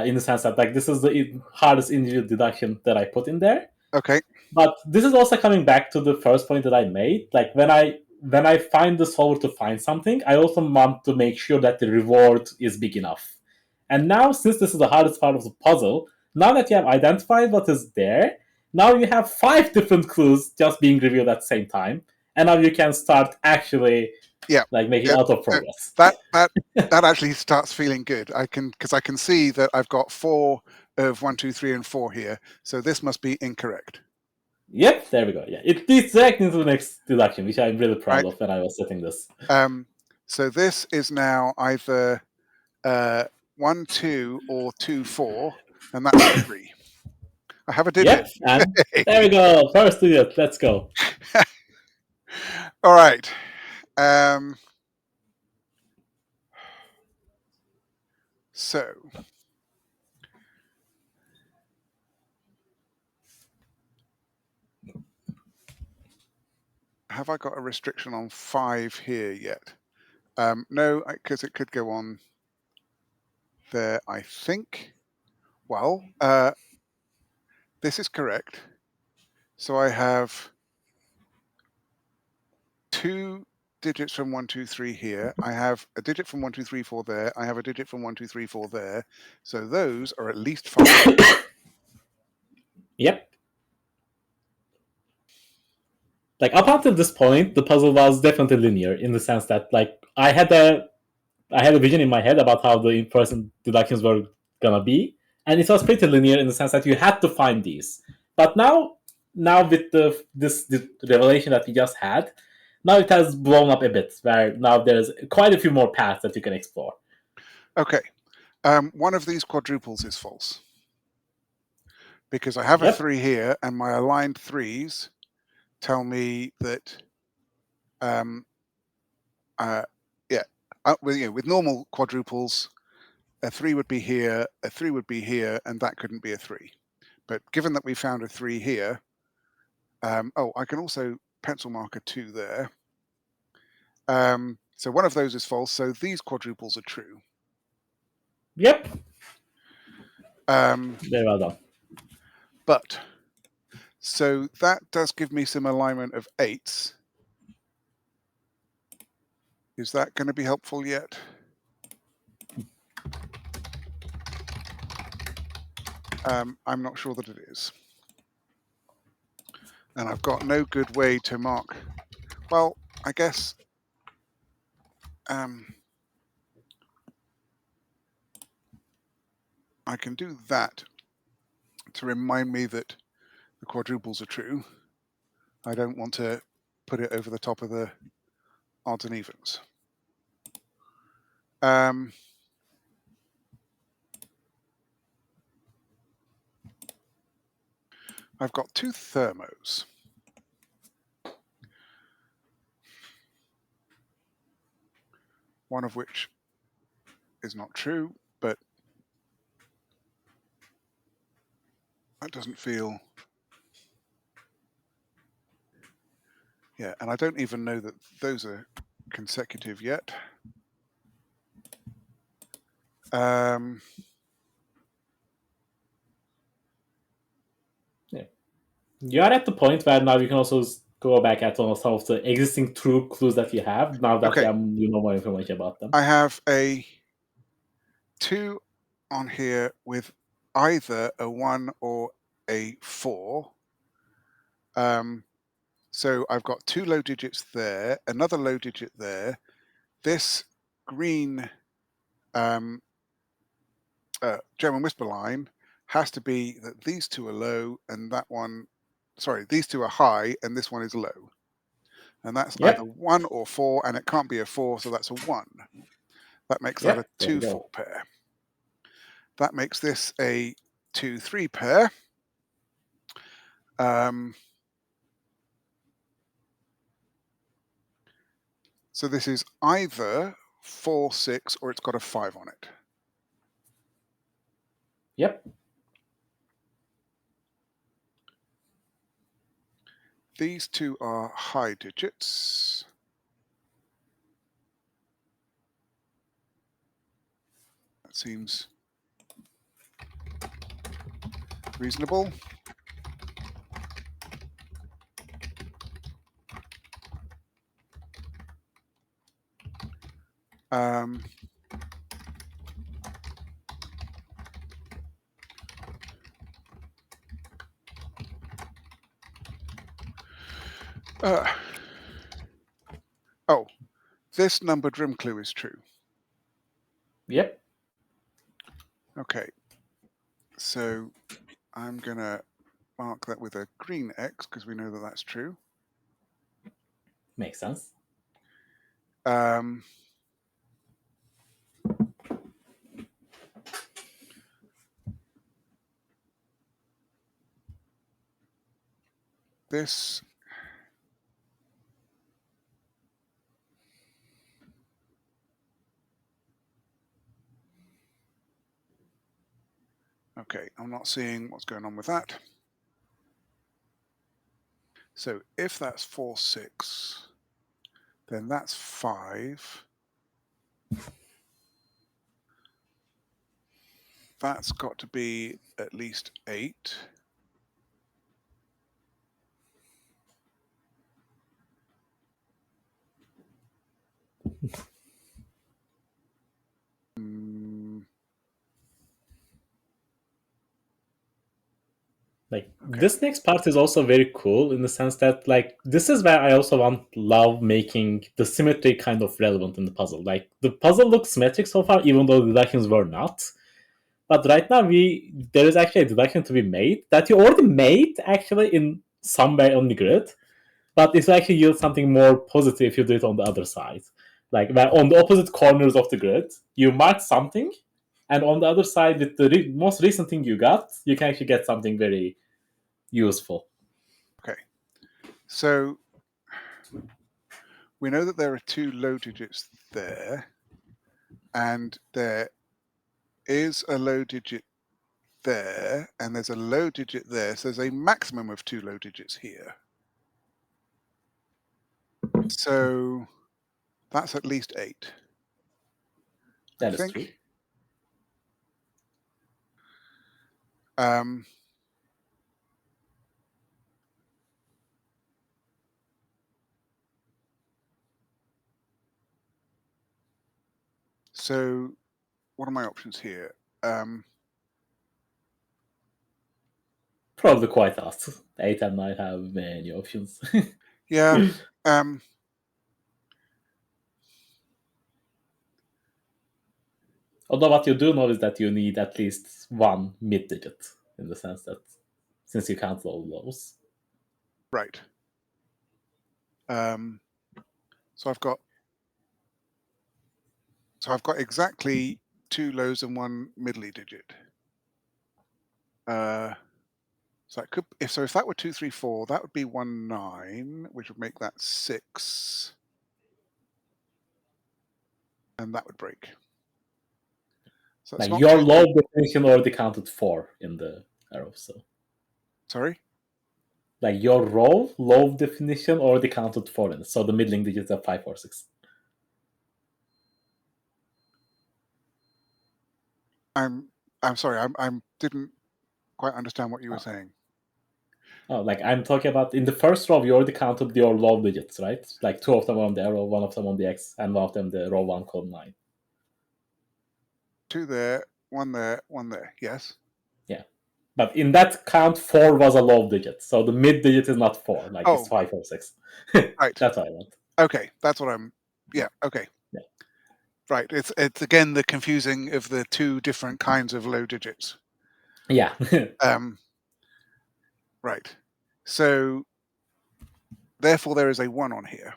In the sense that, like, this is the hardest individual deduction that I put in there. Okay. But this is also coming back to the first point that I made. Like, when I find the solver to find something, I also want to make sure that the reward is big enough. And now, since this is the hardest part of the puzzle, now that you have identified what is there, now you have 5 different clues just being revealed at the same time. And now you can start actually making a lot of progress. That actually starts feeling good. Because I can see that I've got 4 of 1, 2, 3, and 4 here. So this must be incorrect. Yep, there we go. Yeah, it leads directly into the next deduction, which I'm really proud of when I was setting this. So this is now either 1, 2, or 2, 4, and that's 3. I have a digit. Yep, and there we go. First digit. Let's go. All right. So have I got a restriction on 5 here yet? No, because it could go on there, I think. Well, this is correct. So I have 2 digits from 1, 2, 3 here. I have a digit from 1, 2, 3, 4 there. I have a digit from 1, 2, 3, 4 there. So those are at least 5. Yep. Like, up until this point, the puzzle was definitely linear in the sense that, like, I had a vision in my head about how the in-person deductions were gonna be, and it was pretty linear in the sense that you had to find these. But now with the revelation that we just had, now it has blown up a bit, where now there's quite a few more paths that you can explore. Okay. One of these quadruples is false. Because I have a 3 here, and my aligned 3s tell me that with normal quadruples, a 3 would be here, a 3 would be here, and that couldn't be a 3. But given that we found a 3 here, I can also pencil mark a 2 there. So one of those is false, so these quadruples are true. Yep. Um, Very well done. but, so that does give me some alignment of 8s. Is that going to be helpful yet? I'm not sure that it is. And I've got no good way to mark. Well, I guess I can do that to remind me that the quadruples are true. I don't want to put it over the top of the odds and evens. I've got 2 thermos. One of which is not true, but that doesn't feel... Yeah, and I don't even know that those are consecutive yet. Yeah. You are at the point where now you can also go back at some of the existing true clues that you have, now that Okay. you know more information about them. I have a 2 on here with either a 1 or a 4. So I've got 2 low digits there, another low digit there. This green German whisper line has to be that these 2 are low and that one, sorry, these 2 are high and this one is low. And that's either 1 or 4, and it can't be a 4, so that's a 1. That makes that a 2-4 pair. That makes this a 2-3 pair. So this is either 4-6 or it's got a 5 on it. Yep. These 2 are high digits. That seems reasonable. Oh, this numbered rim clue is true. Yep. Okay. So I'm going to mark that with a green X because we know that that's true. Makes sense. This... Okay, I'm not seeing what's going on with that. So if that's 4-6, then that's 5. That's got to be at least 8. Like, this next part is also very cool in the sense that, like, this is where I also love making the symmetry kind of relevant in the puzzle. Like, the puzzle looks symmetric so far, even though the deductions were not. But right now, there is actually a deduction to be made that you already made, actually, in somewhere on the grid. But it will actually yield something more positive if you do it on the other side. Like, where on the opposite corners of the grid, you mark something, and on the other side, with the most recent thing you got, you can actually get something very useful. Okay, so we know that there are 2 low digits there, and there is a low digit there, and there's a low digit there, so there's a maximum of 2 low digits here. So that's at least 8. That I is think. true. So what are my options here? Probably quite a lot. 8 and 9 have many options. Yeah. Although what you do know is that you need at least one mid-digit, in the sense that since you count all those. Right. So I've got exactly 2 lows and 1 middly digit. So that could, if that were 2, 3, 4, that would be 1, 9, which would make that 6, and that would break. So that's Like not your too low deep. definition already counted 4 in the arrow, so Sorry. like your low definition already counted 4 in it, so the middling digits are 5 or 6. I'm sorry. I didn't quite understand what you were saying. Oh, like I'm talking about in the first row, you already counted your low digits, right? Like 2 of them on the arrow, 1 of them on the X, and 1 of them the row 1, column 9. 2 there, 1 there, 1 there. Yes. Yeah. But in that count, 4 was a low digit. So the mid digit is not 4, like it's 5 or 6. Right. That's what I want. Okay. That's what I'm. Yeah. Okay. Yeah. Right. It's again the confusing of the 2 different kinds of low digits. Yeah. Right. So therefore there is a 1 on here,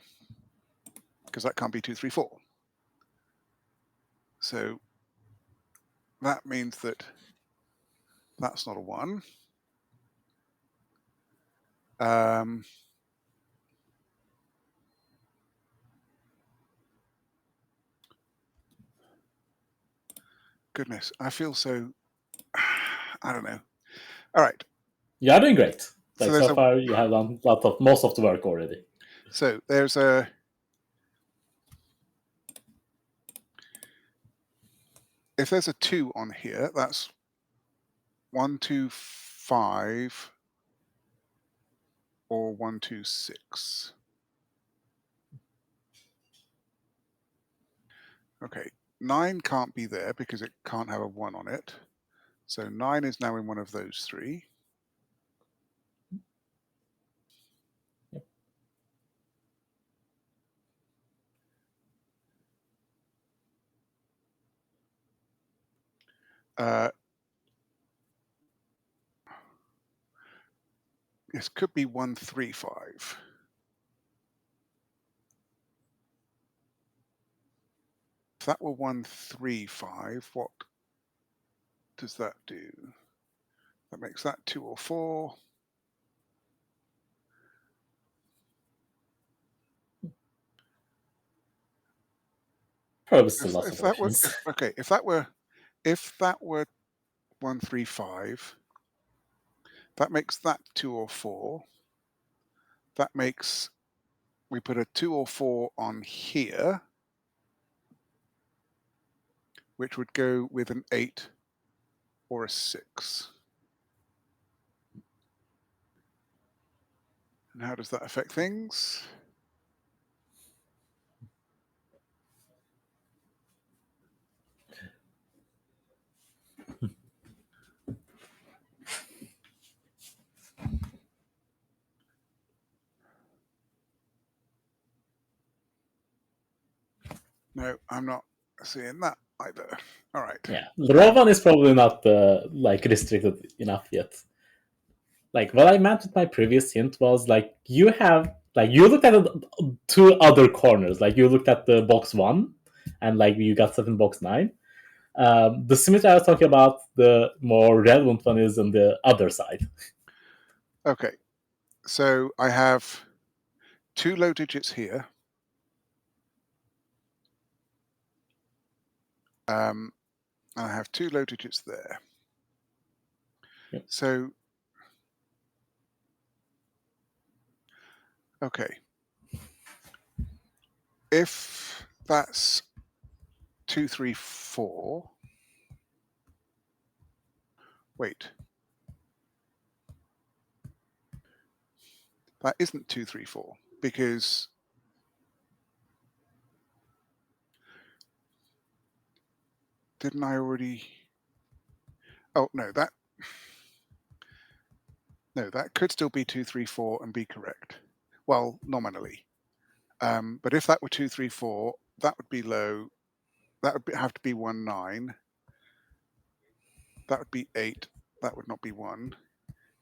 because that can't be 2, 3, 4. So that means that that's not a 1. Goodness, I feel so. I don't know. All right. You are doing great. So Like there's so far, you have done most of the work already. So there's a. If there's a 2 on here, that's 1, 2, 5, or 1, 2, 6. Okay, 9 can't be there because it can't have a 1 on it. So 9 is now in one of those 3. This could be 1, 3, 5. If that were 1, 3, 5, what does that do? That makes that 2 or 4. Probably still lots of options. If that were 1, 3, 5, that makes that 2 or 4. That makes, we put a 2 or 4 on here, which would go with an 8 or a 6. And how does that affect things? No, I'm not seeing that either. All right. Yeah, row 1 is probably not like restricted enough yet. Like what I meant with my previous hint was like you looked at 2 other corners. Like you looked at the box 1, and like you got stuff in box 9. The symmetry I was talking about, the more relevant one, is on the other side. Okay, so I have 2 low digits here. And I have 2 low digits there. Yep. So, okay. if that's 2, 3, 4. Wait. That isn't 2, 3, 4 because didn't I already? Oh no, that could still be 2, 3, 4 and be correct. Well, nominally. But if that were 2, 3, 4, that would be low. That would have to be 1, 9. That would be 8. That would not be 1.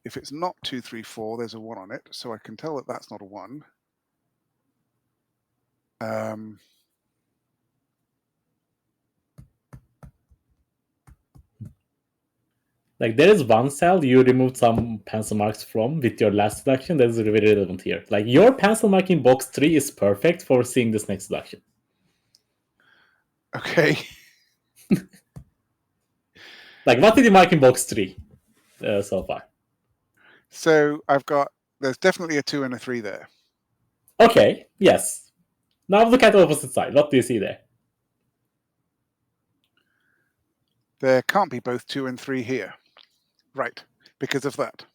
If it's not 2, 3, 4, there's a 1 on it, so I can tell that that's not a 1. Like there is one cell you removed some pencil marks from with your last deduction that is very relevant here. Like your pencil mark in box 3 is perfect for seeing this next deduction. Okay. Like what did you mark in box 3 so far? So there's definitely a 2 and a 3 there. Okay, yes. Now look at the opposite side. What do you see there? There can't be both 2 and 3 here. Right, because of that.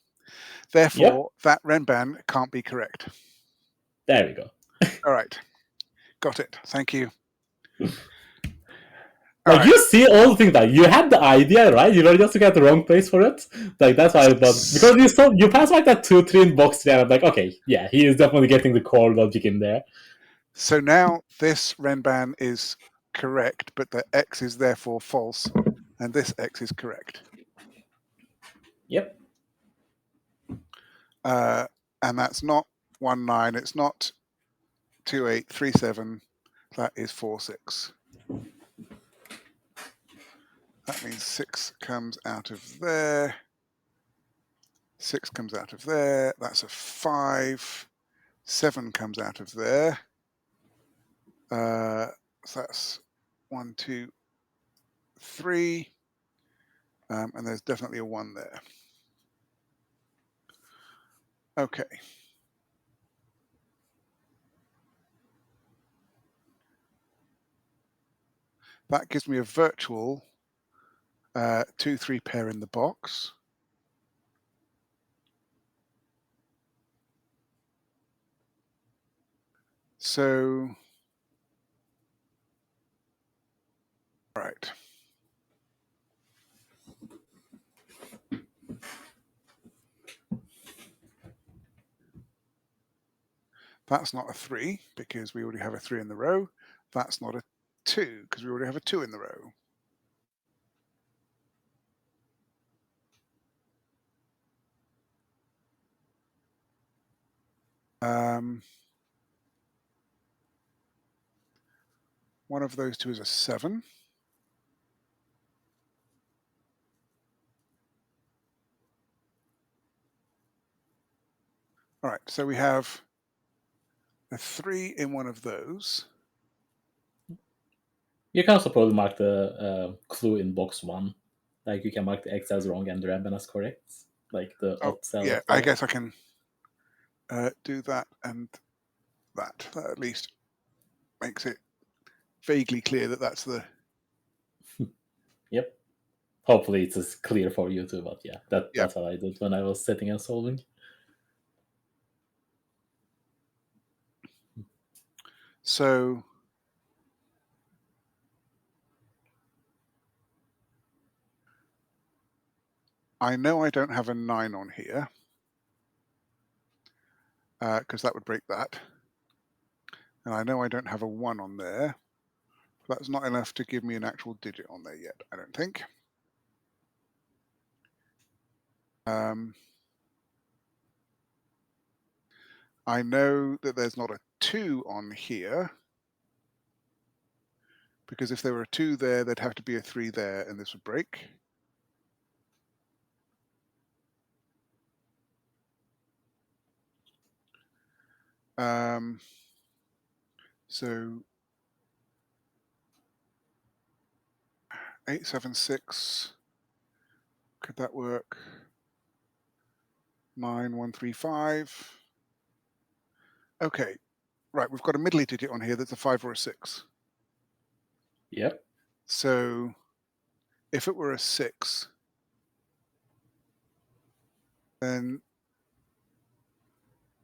Therefore, that Renban can't be correct. There we go. All right. Got it. Thank you. Like you see all the things that you had the idea, right? You know, just to get the wrong place for it. Like that's why I thought because you passed like that 2, 3 in box 3, and I'm like, okay, yeah, he is definitely getting the core logic in there. So now this Renban is correct, but the X is therefore false, and this X is correct. Yep. And that's not 1, 9. It's not 2, 8, 3, 7. That is 4, 6. That means 6 comes out of there. 6 comes out of there. That's a 5. 7 comes out of there. So that's 1, 2, 3. And there's definitely a 1 there. Okay. That gives me a virtual 2, 3 pair in the box. So, right. That's not a 3 because we already have a 3 in the row. That's not a 2 because we already have a 2 in the row. One of those two is a 7. All right, so we have a 3 in one of those. You can also probably mark the clue in box 1. Like you can mark the X as wrong and the Renban as correct. Like the odd cell. Yeah, I guess I can do that and that. That at least makes it vaguely clear that that's the... Yep. Hopefully it's as clear for you too, but yeah, that's what I did when I was setting and solving. So I know I don't have a 9 on here because that would break that. And I know I don't have a 1 on there. That's not enough to give me an actual digit on there yet, I don't think. I know that there's not a 2 on here because if there were a 2 there, there'd have to be a 3 there and this would break. So 876, could that work? 9135. Okay, right, we've got a middle digit on here that's a 5 or a 6. Yep. So if it were a 6, then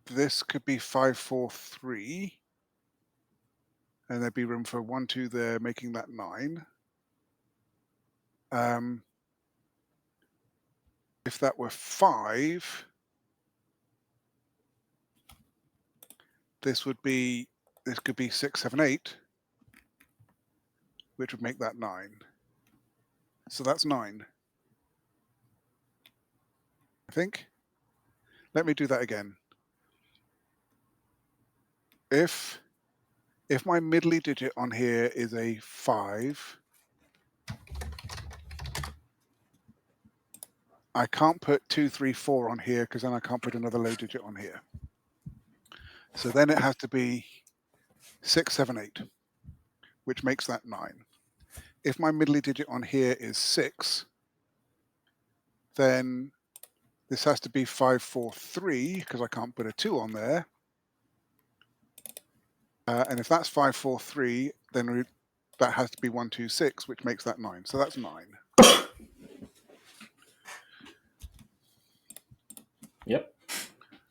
this could be 5, 4, 3. And there'd be room for 1, 2 there, making that 9. If that were 5, this could be 6, 7, 8, which would make that 9. So that's 9, I think. Let me do that again. If my middle digit on here is a 5, I can't put 2, 3, 4 on here because then I can't put another low digit on here. So then it has to be 6, 7, 8, which makes that 9. If my middle digit on here is 6, then this has to be 5, 4, 3 because I can't put a 2 on there. And if that's 5, 4, 3, then that has to be 1, 2, 6, which makes that 9. So that's 9. Yep.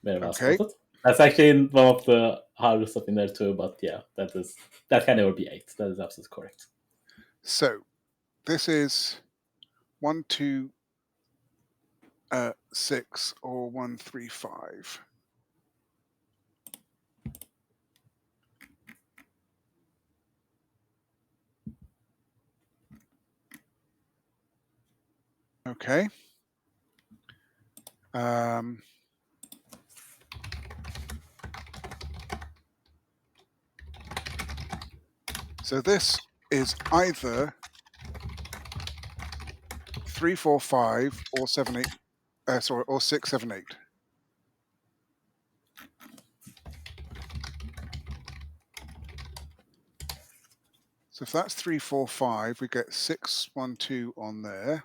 Very well Okay. spotted. That's actually one of the hardest stuff in there too, but yeah, that can never be 8. That is absolutely correct. So this is 1, 2, 6 or 1, 3, 5. Okay. So this is either 3, 4, 5 or 7, 8. Or 6, 7, 8. So if that's 3, 4, 5, we get 6, 1, 2 on there.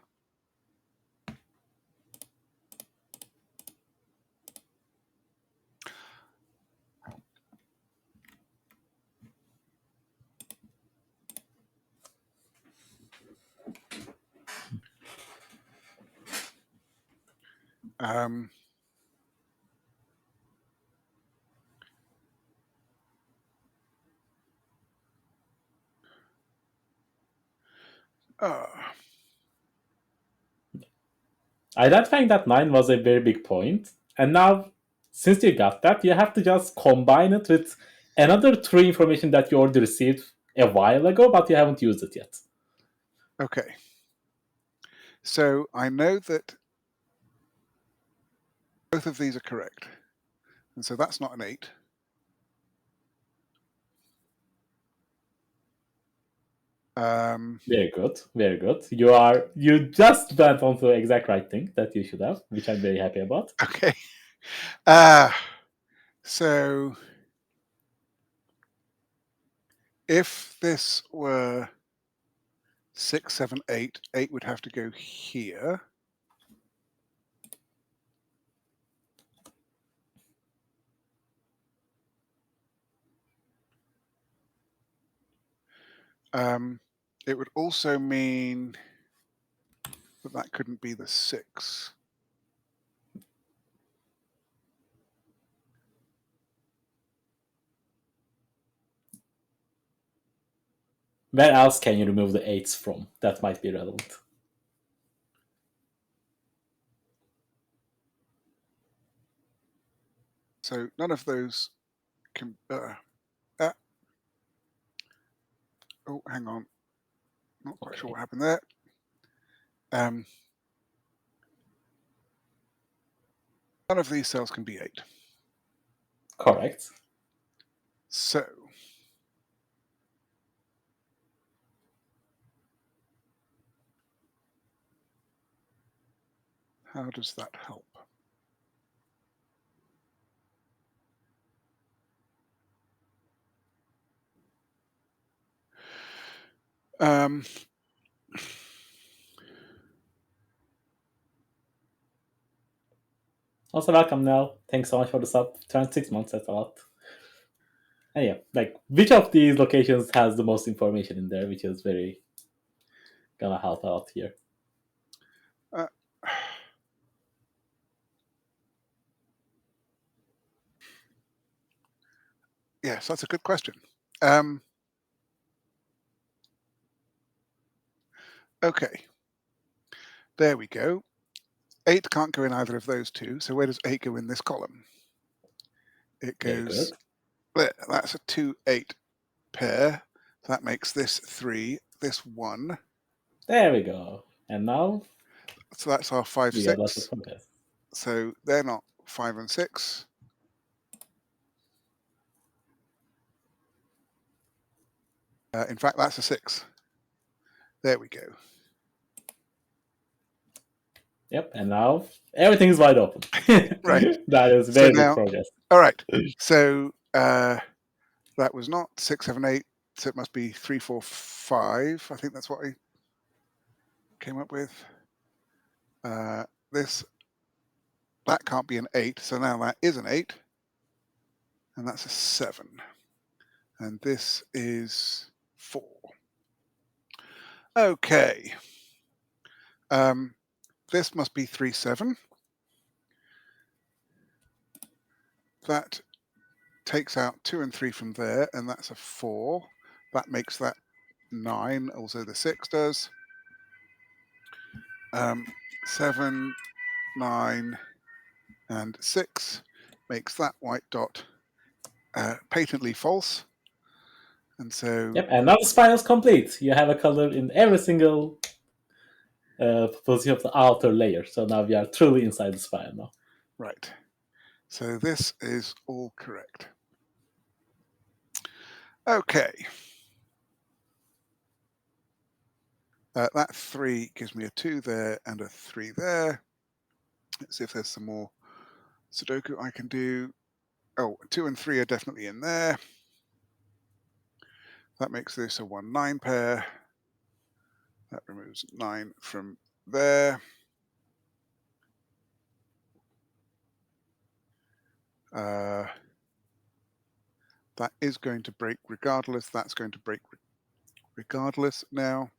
Identifying that 9 was a very big point, and now since you got that, you have to just combine it with another 3 information that you already received a while ago, but you haven't used it yet. Okay. So I know that both of these are correct. And so that's not an 8. Very good, very good. You just went on to the exact right thing that you should have, which I'm very happy about. Okay. So if this were 6, 7, 8, 8 would have to go here. It would also mean that couldn't be the 6. Where else can you remove the 8s from? That might be relevant. So none of those can... oh, hang on. Not quite sure what happened there. None of these cells can be 8. Correct. So how does that help? Also, welcome, Nell. Thanks so much for the sub. 26 months, that's a lot. And yeah, like which of these locations has the most information in there, which is very gonna help out here. Uh, yes, that's a good question. Okay, there we go. 8 can't go in either of those two, so where does 8 go in this column? It Very goes good. there. That's a 2-8 pair. That makes this 3, this 1. There we go. And now So that's our 5, we got lots of 6. progress. So they're not 5 and 6. In fact, that's a 6. There we go. Yep, and now everything is wide open. Right. That is So very good now, progress. all right. So that was not 6, 7, 8. So it must be 3, 4, 5. I think that's what I came up with. That can't be an 8. So now that is an 8. And that's a 7. And this is 4. Okay. This must be 3, 7. That takes out 2 and 3 from there, and that's a 4. That makes that 9. Also the 6 does. 7, 9, and 6 makes that white dot patently false. And so... Yep, and now the spiral is complete. You have a color in every single position of the outer layer. So now we are truly inside the spiral now. Right. So this is all correct. Okay. That 3 gives me a 2 there and a 3 there. Let's see if there's some more Sudoku I can do. Oh, 2 and 3 are definitely in there. That makes this a 1, 9 pair. That removes 9 from there. That is going to break regardless. That's going to break regardless now.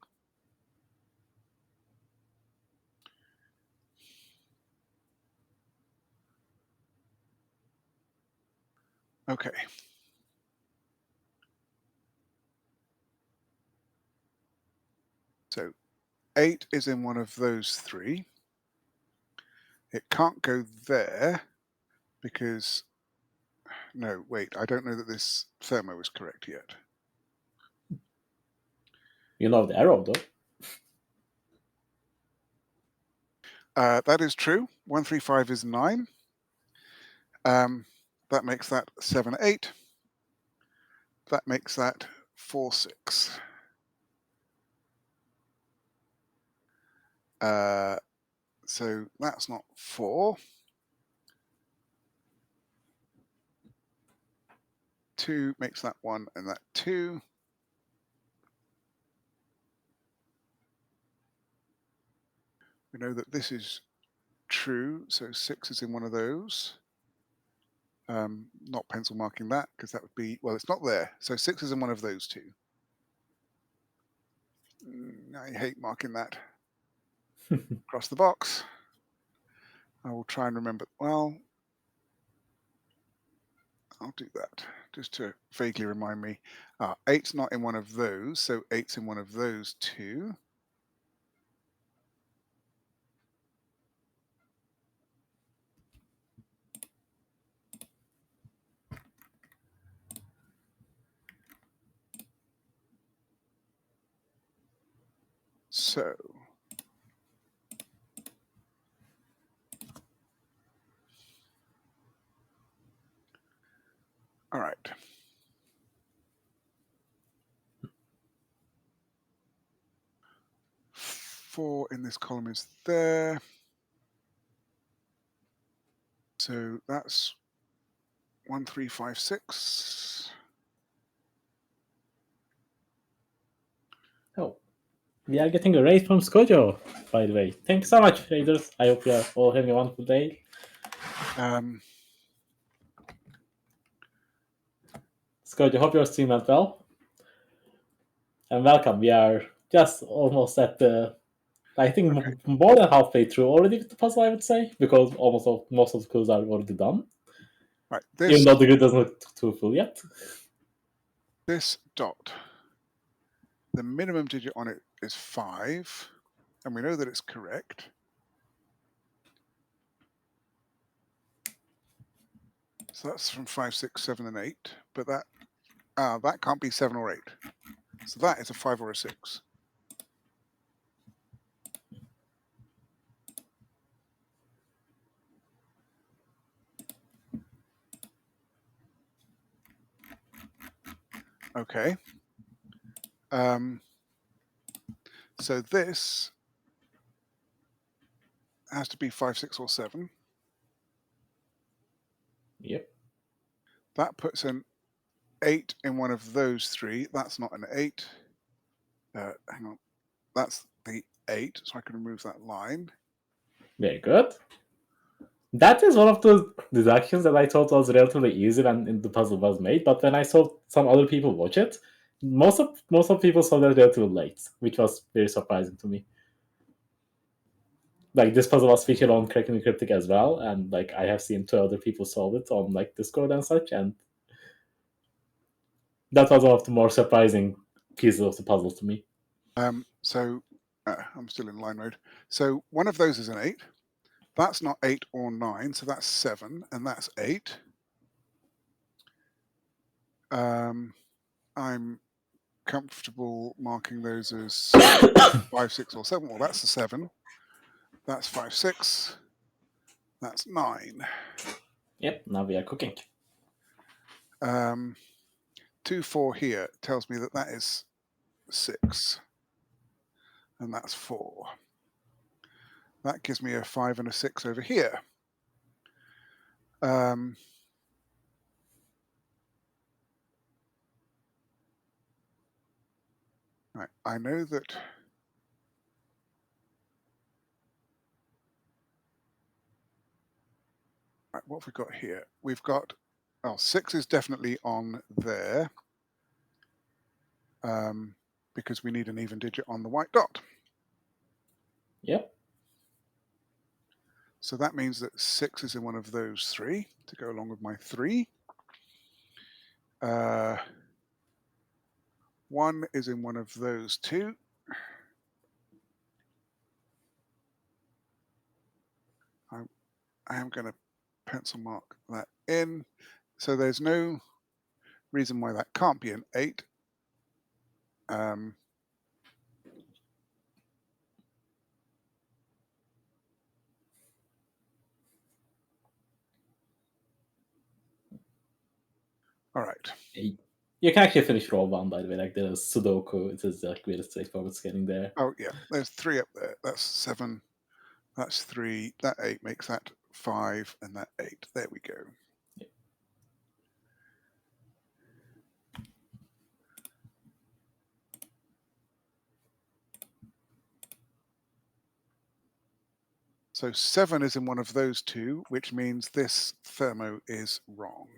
Okay. So 8 is in one of those 3. It can't go there because... No, wait, I don't know that this thermo is correct yet. You know the arrow, though. That is true. 1, 3, 5 is 9. That makes that 7, 8. That makes that 4, 6. So that's not 4. 2 makes that 1 and that 2. We know that this is true, so 6 is in one of those. Not pencil marking that because that would be... Well, it's not there. So 6 is in one of those 2. I hate marking that. Across the box. I will try and remember. Well, I'll do that just to vaguely remind me. 8's not in one of those, so 8's in one of those 2. So all right. Four in this column is there. So that's 1, 3, 5, 6. Oh, we are getting a raid from Skojo, by the way. Thank you so much, raiders. I hope you are all having a wonderful day. Scott, I hope your stream went well. And welcome. We are just almost at the, I think, more than halfway through already with the puzzle, I would say, because most of the clues are already done. Right. Even though the grid doesn't look too full yet. This dot, the minimum digit on it is 5, and we know that it's correct. So that's from 5, 6, 7, and 8. But that can't be 7 or 8. So that is a 5 or a 6. Okay. So this has to be 5, 6, or 7. Yep. That puts an 8 in one of those 3. That's not an 8. Hang on. That's the 8, so I can remove that line. Very good. That is one of the deductions that I thought was relatively easy when the puzzle was made, but when I saw some other people watch it, most of people saw that relatively late, which was very surprising to me. Like, this puzzle was featured on Kraken Cryptic as well, and like I have seen 2 other people solve it on like Discord and such, and that was one of the more surprising pieces of the puzzle to me. So I'm still in line mode. So one of those is an 8. That's not 8 or 9, so that's 7, and that's 8. I'm comfortable marking those as 5, 6, or 7. Well, that's a 7. That's 5, 6. That's 9. Yep, now we are cooking. 2, 4 here tells me that that is 6. And that's 4. That gives me a 5 and a 6 over here. Right, I know that right, what have we got here? We've got 6 is definitely on there because we need an even digit on the white dot. Yep. So that means that 6 is in one of those 3 to go along with my 3. 1 is in one of those 2. I am going to pencil mark that in. So there's no reason why that can't be an 8. All right. You can actually finish roll 1, by the way. Like, there's Sudoku. It is like very straightforward getting there. Oh, yeah. There's 3 up there. That's 7. That's 3. That 8 makes that 5, and that 8. There we go. Yeah. So 7 is in one of those 2, which means this thermo is wrong.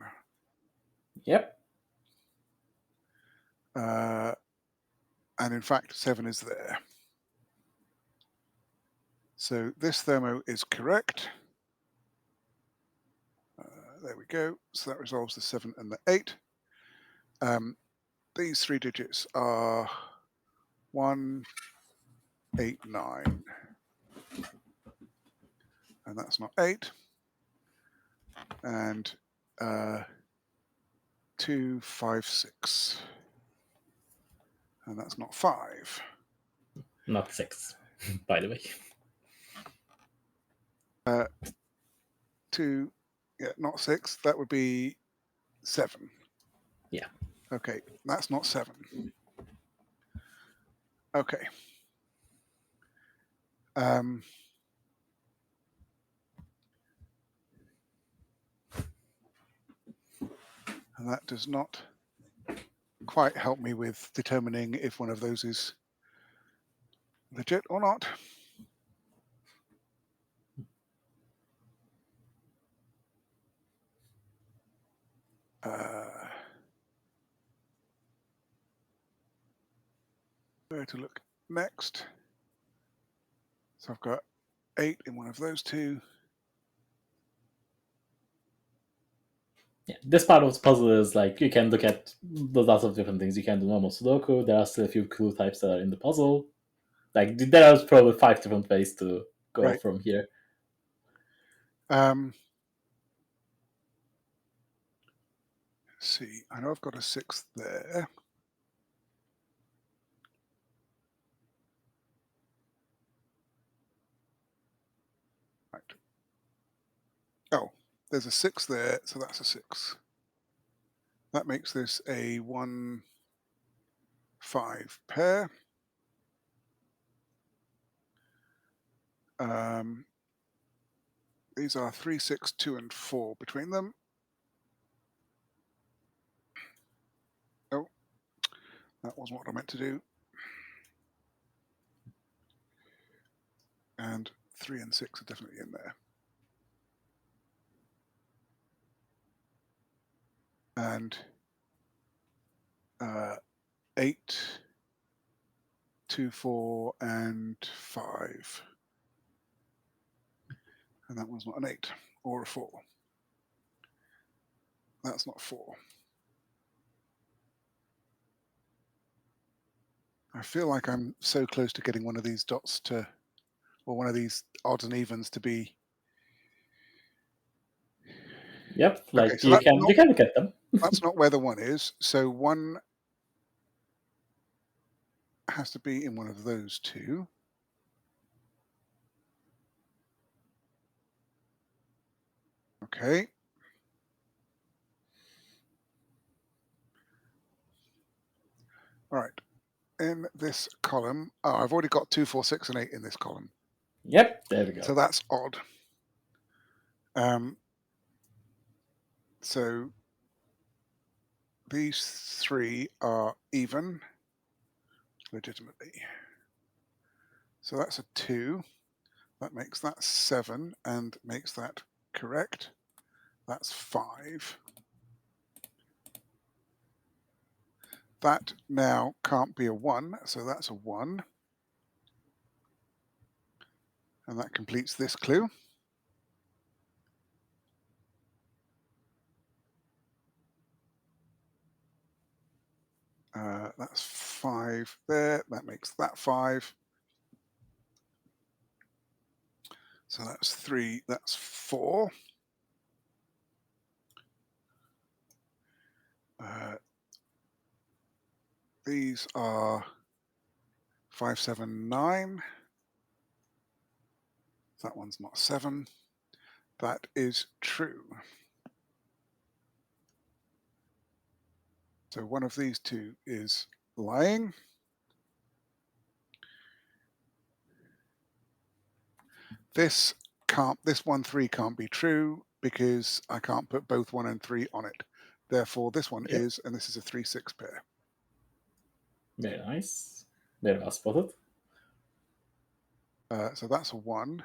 Yep. And in fact, 7 is there. So this thermo is correct. There we go. So that resolves the 7 and the 8. These 3 digits are 1, 8, 9. And that's not 8. And 2, 5, 6. And that's not 5. Not 6, by the way. 2, yeah, not 6. That would be 7. Yeah. Okay, that's not 7. Okay. And that does not quite help me with determining if one of those is legit or not. where to look next. So I've got 8 in one of those two. Yeah, this part of the puzzle is like you can look at lots of different things. You can do normal Sudoku. There are still a few clue types that are in the puzzle. Like there are probably 5 different ways to go Right. from here. Let's see, I know I've got a 6 there. Right. Oh, there's a 6 there, so that's a 6. That makes this a 1-5 pair. These are 3, 6, 2, and 4 between them. Oh, that wasn't what I meant to do. And 3 and 6 are definitely in there. And 8, 2, 4, and 5. And that one's not an 8 or a 4. That's not 4. I feel like I'm so close to getting one of these dots to, or one of these odds and evens to be. Yep, like Okay, so you can look at them. that's not where the 1 is. So 1 has to be in one of those two. Okay. All right. In this column, oh, I've already got 2, 4, 6, and 8 in this column. Yep, there we go. So that's odd. So these 3 are even, legitimately. So that's a 2. That makes that 7 and makes that correct. That's 5. That now can't be a 1, so that's a 1. And that completes this clue. That's 5 there. That makes that 5. So that's 3. That's 4. These are 5, 7, 9. That one's not 7. That is true. So one of these two is lying. This 1, 3 can't be true because I can't put both 1 and 3 on it. Therefore, this one Yep. is, and this is a 3, 6 pair. Very nice. Very well spotted. So that's a 1.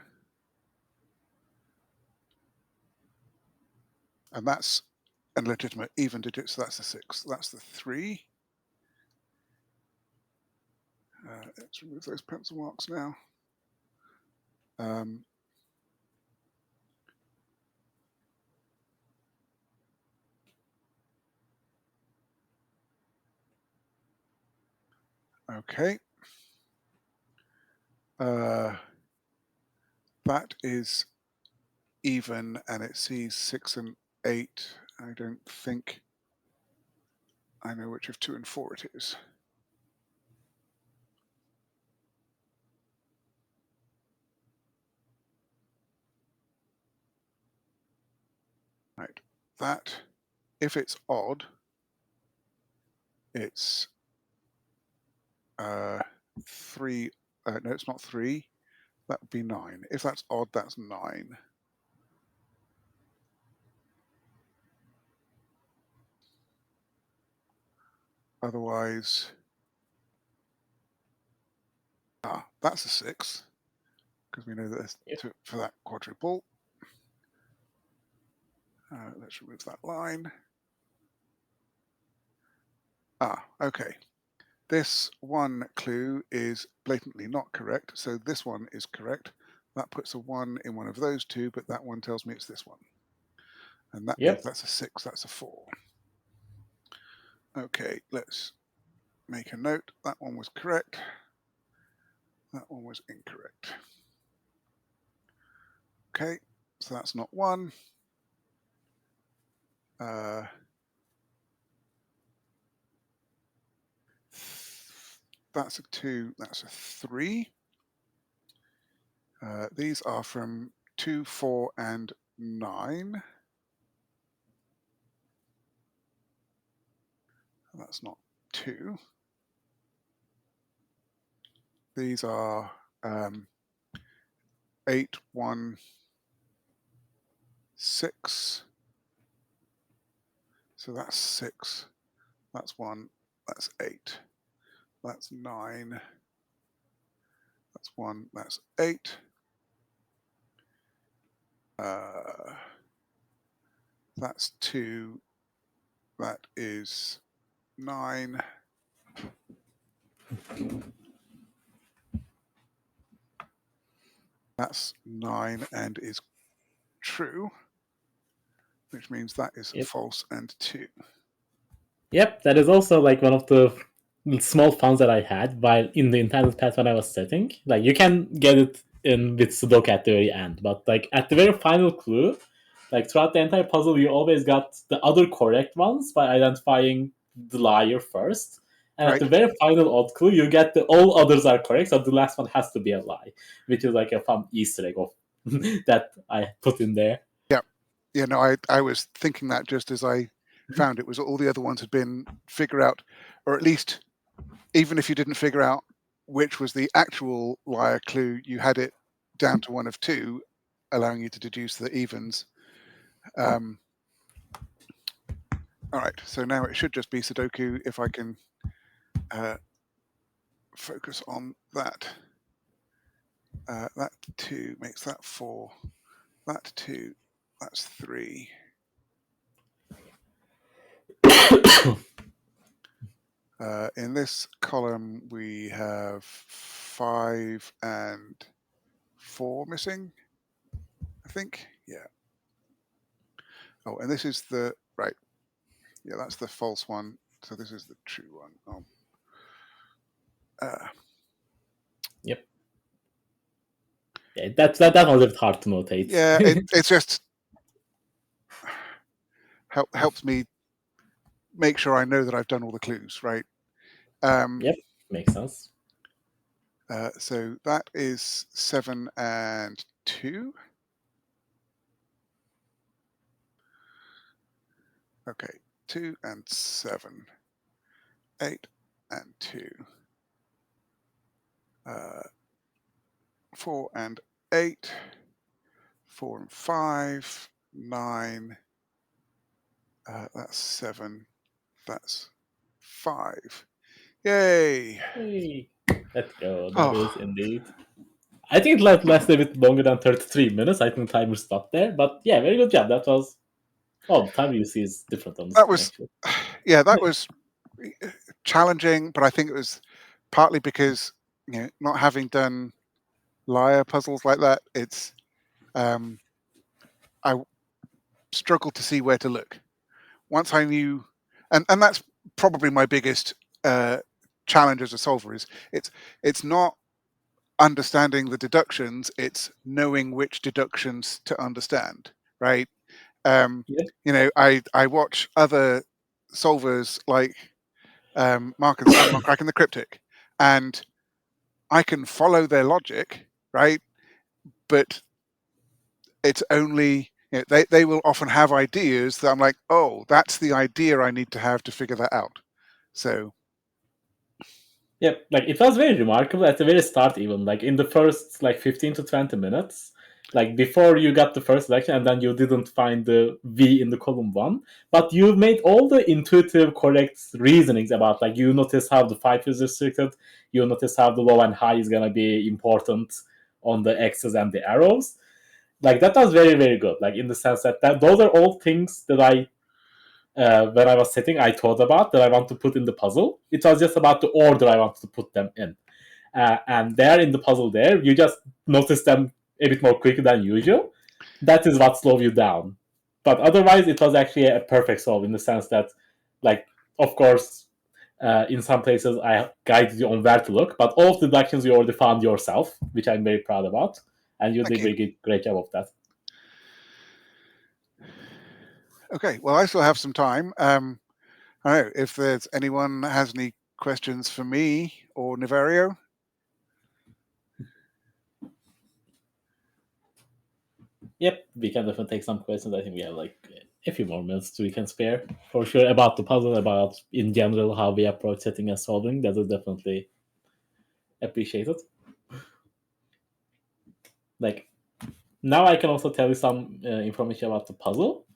And that's a legitimate even digit, so that's the 6. That's the 3. Let's remove those pencil marks now. Okay. That is even, and it sees 6 and 8. I don't think I know which of 2 and 4 it is. Right. That, if it's odd, it's 3. No, it's not 3. That would be 9. If that's odd, that's 9. Otherwise, that's a 6, because we know that there's for that quadruple. Let's remove that line. Okay. This one clue is blatantly not correct, so this one is correct. That puts a 1 in one of those two, but that one tells me it's this one. And that means that's a 6, that's a 4. Okay, let's make a note. That one was correct. That one was incorrect. Okay, so that's not 1. That's a 2, that's a 3. These are from 2, 4, and 9. That's not 2. These are 8, 1, 6. So that's 6. That's 1. That's 8. That's 9. That's 1. That's 8. That's 2. That is 9. That's 9 and is true, which means that is false and 2. Yep, that is also like one of the small funs that I had while in the intended path when I was setting. Like you can get it in with Sudoku at the very end, but like at the very final clue, like throughout the entire puzzle, you always got the other correct ones by identifying the liar first. And at the very final odd clue, you get the all others are correct, so the last one has to be a lie, which is like a fun Easter egg of that I put in there. Yeah, yeah. No, I was thinking that just as I found it was all the other ones had been figure out, or at least even if you didn't figure out which was the actual liar clue, you had it down to one of 2, allowing you to deduce the evens. All right, so now it should just be Sudoku if I can focus on that. That 2 makes that 4. That 2, that's 3. In this column, we have 5 and 4 missing, I think. Yeah. Oh, and this is the right. Yeah, that's the false one. So this is the true one. Yep. Yeah, that was a bit hard to notate. Yeah, it's just helps me make sure I know that I've done all the clues, right? Yep, makes sense. So that is 7 and 2. Okay, 2 and 7. 8 and 2. 4 and 8. 4 and 5. 9. That's 7. That's 5. Yay! Hey, let's go. That is indeed. I think it lasted a bit longer than 33 minutes. I think the timer stopped there. But yeah, very good job. That was... Oh, the time you see is different on the That was... actually. Yeah, that was challenging, but I think it was partly because, you know, not having done liar puzzles like that, it's... I struggled to see where to look. Once I knew... And that's probably my biggest challenge as a solver is it's not understanding the deductions, it's knowing which deductions to understand, right? You know, I watch other solvers like Mark and Sam on Cracking the Cryptic, and I can follow their logic, right? But it's only, you know, they will often have ideas that I'm like, oh, that's the idea I need to have to figure that out. So yeah, like it was very remarkable at the very start, even like in the first like 15 to 20 minutes, like before you got the first selection and then you didn't find the V in the column 1, but you made all the intuitive correct reasonings about, like, you notice how the 5 is restricted, you notice how the low and high is gonna be important on the X's and the arrows. Like that was very, very good, like in the sense that those are all things that I when I was setting, I thought about that I want to put in the puzzle. It was just about the order I wanted to put them in. And there in the puzzle there, you just notice them a bit more quicker than usual. That is what slowed you down. But otherwise, it was actually a perfect solve in the sense that, like, of course, in some places I guided you on where to look, but all of the deductions you already found yourself, which I'm very proud about, and you Thank did a great job of that. Okay, well, I still have some time. I don't know if there's anyone that has any questions for me or Niverio. Yep, we can definitely take some questions. I think we have like a few more minutes we can spare for sure about the puzzle, about in general how we approach setting and solving. That is definitely appreciated. Like now, I can also tell you some information about the puzzle.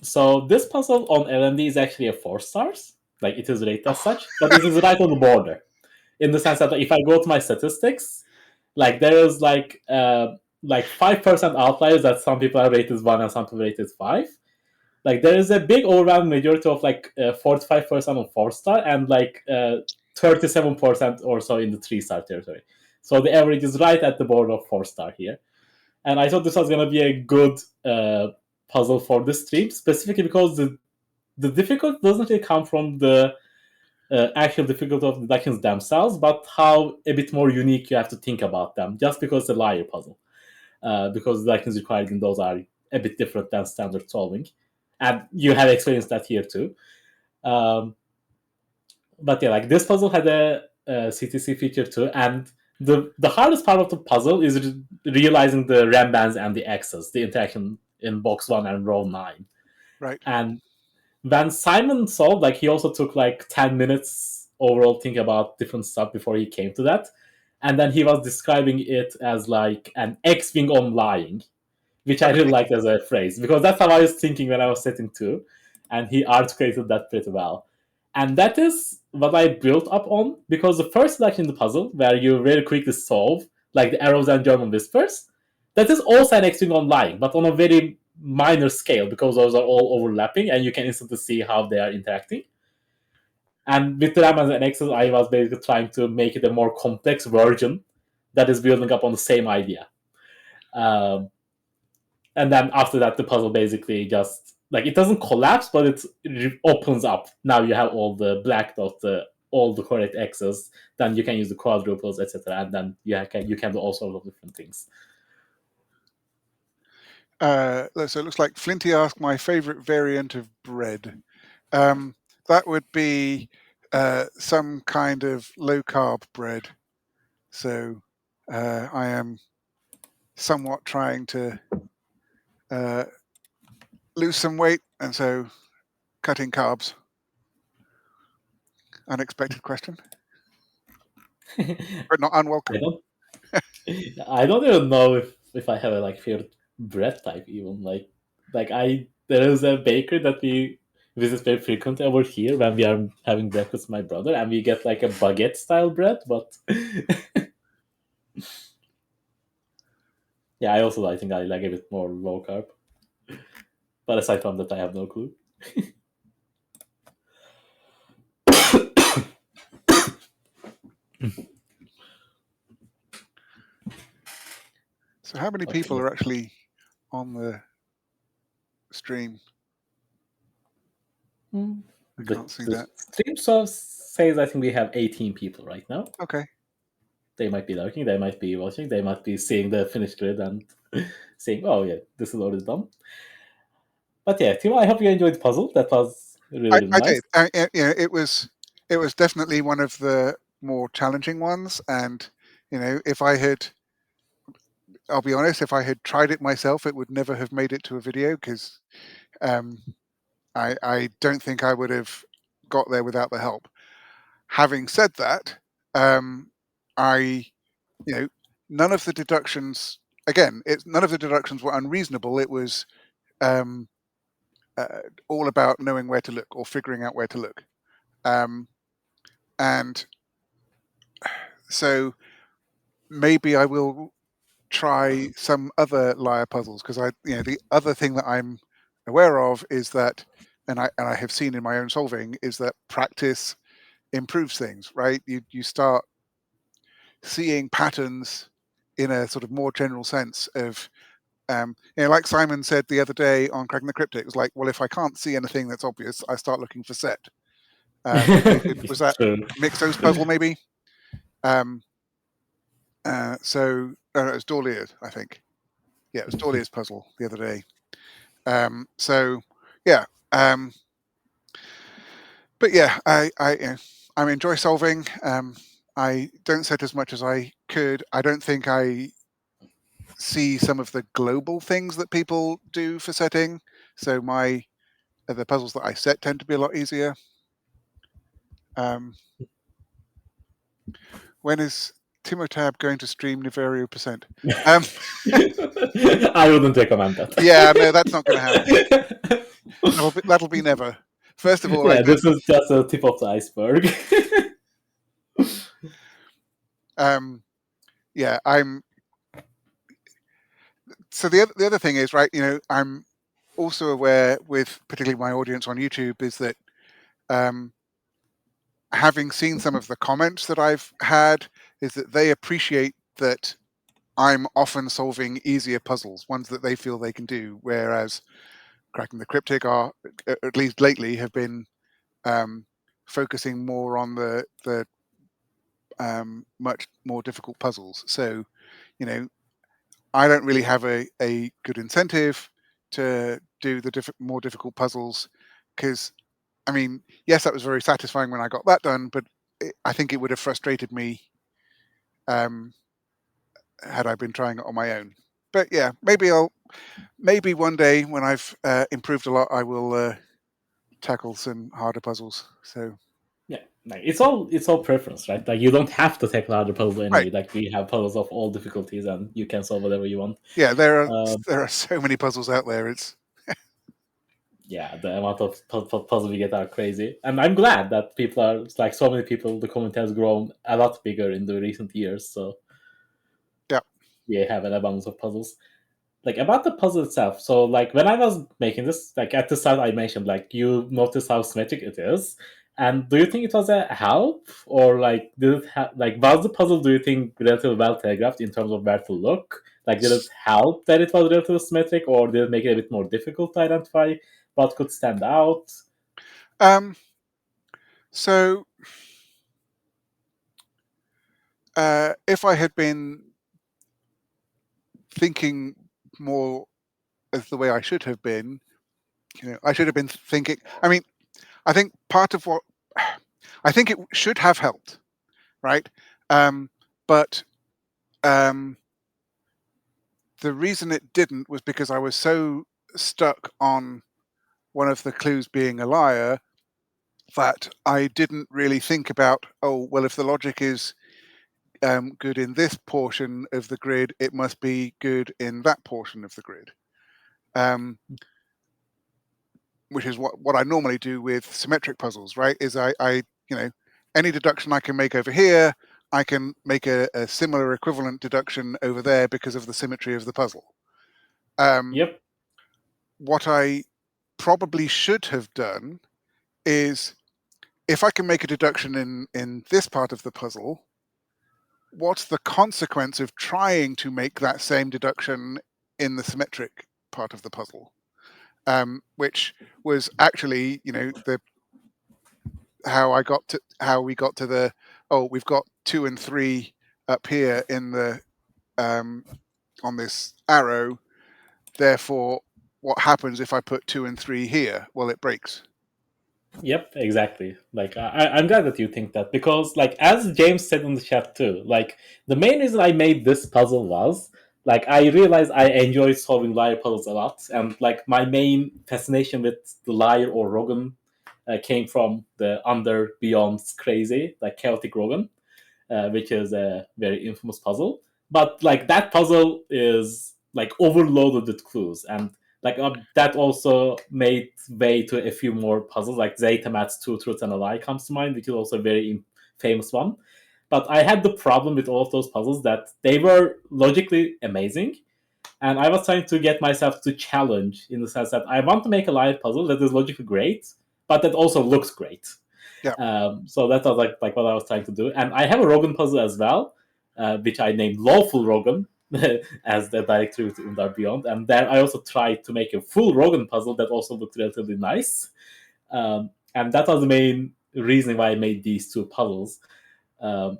So this puzzle on LND is actually a 4 stars. Like it is rated as such, but it is right on the border, in the sense that if I go to my statistics, like there is like 5% outliers that some people are rated 1 and some people rated 5. Like there is a big overwhelming majority of like 45% on 4 star and like 37% or so in the 3 star territory. So the average is right at the border of 4 star here. And I thought this was gonna be a good puzzle for this stream, specifically because the difficulty doesn't really come from the actual difficulty of the deductions themselves, but how a bit more unique you have to think about them, just because it's a liar puzzle. Because the deductions required in those are a bit different than standard solving. And you have experienced that here too. But yeah, like this puzzle had a CTC feature too, and the hardest part of the puzzle is realizing the RAM bands and the X's, the interaction in box 1 and row 9. Right. And when Simon solved, like he also took like 10 minutes overall think about different stuff before he came to that. And then he was describing it as like an X-wing on lying, which I really liked as a phrase, because that's how I was thinking when I was setting 2. And he articulated that pretty well. And that is what I built up on, because the first selection in the puzzle, where you very quickly solve, like the arrows and German whispers, that is also an X-wing on lying, but on a very minor scale, because those are all overlapping and you can instantly see how they are interacting. And with the Ramans and X's, I was basically trying to make it a more complex version that is building up on the same idea. And then after that, the puzzle basically just like it doesn't collapse, but it opens up. Now you have all the black dots, all the correct X's. Then you can use the quadruples, etc. And then you can do all sorts of different things. So it looks like Flinty asked my favorite variant of bread. That would be some kind of low carb bread. So I am somewhat trying to lose some weight, and so cutting carbs. Unexpected question, but not unwelcome. I don't even know if I have a like favorite bread type even like there is a bakery that we visit very frequently over here when we are having breakfast with my brother, and we get like a baguette style bread, but yeah, I think I like a bit more low carb. But aside from that, I have no clue. So how many people are actually on the stream? I can't see that. Stream says I think we have 18 people right now. Okay. They might be lurking, they might be watching, they might be seeing the finished grid and saying, "Oh yeah, this is already done." But yeah, Timo, I hope you enjoyed the puzzle. That was really nice. I did. It was definitely one of the more challenging ones, and if I had, I'll be honest, if I had tried it myself, it would never have made it to a video, because I don't think I would have got there without the help. Having said that, none of the deductions, again, none of the deductions were unreasonable. It was all about knowing where to look or figuring out where to look. And so maybe I will try some other liar puzzles, because the other thing that I'm aware of is that and I have seen in my own solving, is that practice improves things, right? You start seeing patterns in a sort of more general sense of, like Simon said the other day on Cracking the Cryptic, it was like, well, if I can't see anything that's obvious, I start looking for set. Was that True. Mixo's puzzle maybe? So no, it was Dorlier's, I think. Yeah, it was Dorlier's puzzle the other day. So yeah, but yeah, I enjoy solving. I don't set as much as I could. I don't think I see some of the global things that people do for setting. So the puzzles that I set tend to be a lot easier. When is Timotab going to stream Niverio percent? I wouldn't recommend that. Yeah, no, that's not going to happen. That'll be never. First of all, yeah, this is just a tip of the iceberg. Yeah, so the other thing is, right, I'm also aware, with particularly my audience on YouTube, is that having seen some of the comments that I've had, is that they appreciate that I'm often solving easier puzzles, ones that they feel they can do, whereas Cracking the Cryptic are, at least lately, have been focusing more on the much more difficult puzzles. So, I don't really have a good incentive to do the more difficult puzzles, because, I mean, yes, that was very satisfying when I got that done, but I think it would have frustrated me had I been trying it on my own. But yeah, maybe one day when I've improved a lot, I will tackle some harder puzzles. So yeah, like it's all preference, right? Like you don't have to take harder puzzles anyway. right, Like we have puzzles of all difficulties, and you can solve whatever you want. yeah, there are so many puzzles out there. It's yeah, the amount of puzzles we get are crazy, and I'm glad that people are like so many people. The community has grown a lot bigger in the recent years, so yeah. we have an abundance of puzzles. Like about the puzzle itself, so like when I was making this, like at the start I mentioned, like you notice how symmetric it is, and do you think it was a help, or like did it like was the puzzle, do you think, relatively well telegraphed in terms of where to look? Like did it help that it was relatively symmetric, or did it make it a bit more difficult to identify what could stand out? So if I had been thinking more as the way I should have been, I should have been thinking. I mean, I think part of what I think it should have helped, right? But the reason it didn't was because I was so stuck on one of the clues being a liar that I didn't really think about, oh, well, if the logic is good in this portion of the grid, it must be good in that portion of the grid. Which is what I normally do with symmetric puzzles, right? Is I any deduction I can make over here, I can make a similar equivalent deduction over there because of the symmetry of the puzzle. Yep. What I probably should have done is, if I can make a deduction in this part of the puzzle, what's the consequence of trying to make that same deduction in the symmetric part of the puzzle? Which was actually, how we got to the, we've got 2 and 3 up here in the on this arrow. Therefore, what happens if I put 2 and 3 here? Well, it breaks. Yep, exactly. Like I'm glad that you think that, because like as James said in the chat too, like the main reason I made this puzzle was like I realized I enjoy solving liar puzzles a lot, and like my main fascination with the liar or Rogan came from the Under Beyond's Crazy, like Chaotic Rogan, which is a very infamous puzzle. But like that puzzle is like overloaded with clues, and like that also made way to a few more puzzles, like Zeta Mat's Two Truths and a Lie comes to mind, which is also a very famous one. But I had the problem with all of those puzzles that they were logically amazing, And I was trying to get myself to challenge in the sense that I want to make a live puzzle that is logically great, but that also looks great. Yeah. So that was like what I was trying to do. And I have a Rogan puzzle as well, which I named Lawful Rogan as the directory with Undar Beyond. And there I also tried to make a full Rogan puzzle that also looked relatively nice. And that was the main reason why I made these two puzzles.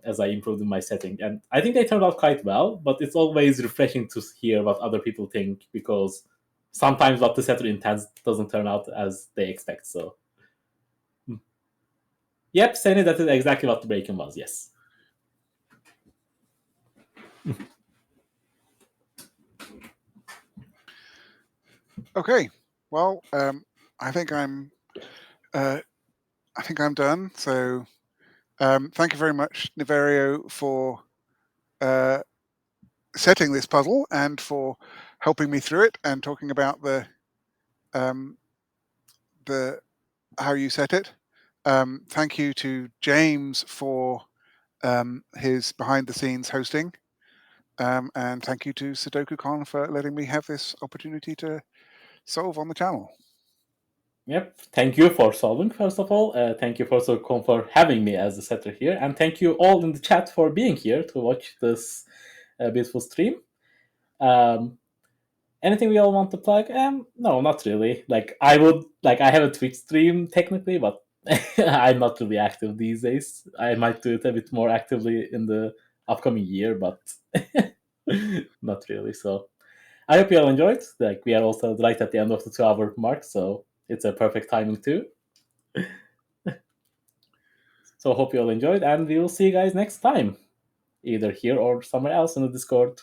As I improved in my setting. And I think they turned out quite well, but it's always refreshing to hear what other people think, because sometimes what the setter intends doesn't turn out as they expect. So, yep, Sani, that is exactly what the break-in was, yes. Okay, well, I think I'm done. So thank you very much, Niverio, for setting this puzzle and for helping me through it and talking about the how you set it. Thank you to James for his behind-the-scenes hosting, and thank you to SudokuCon for letting me have this opportunity to solve on the channel. Yep. Thank you for solving, first of all. Thank you for having me as a setter here. And thank you all in the chat for being here to watch this beautiful stream. Anything we all want to plug? No, not really. I have a Twitch stream technically, but I'm not really active these days. I might do it a bit more actively in the upcoming year, but not really. So I hope you all enjoyed. We are also right at the end of the 2-hour mark, so it's a perfect timing too. So hope you all enjoyed, and we will see you guys next time, either here or somewhere else in the Discord.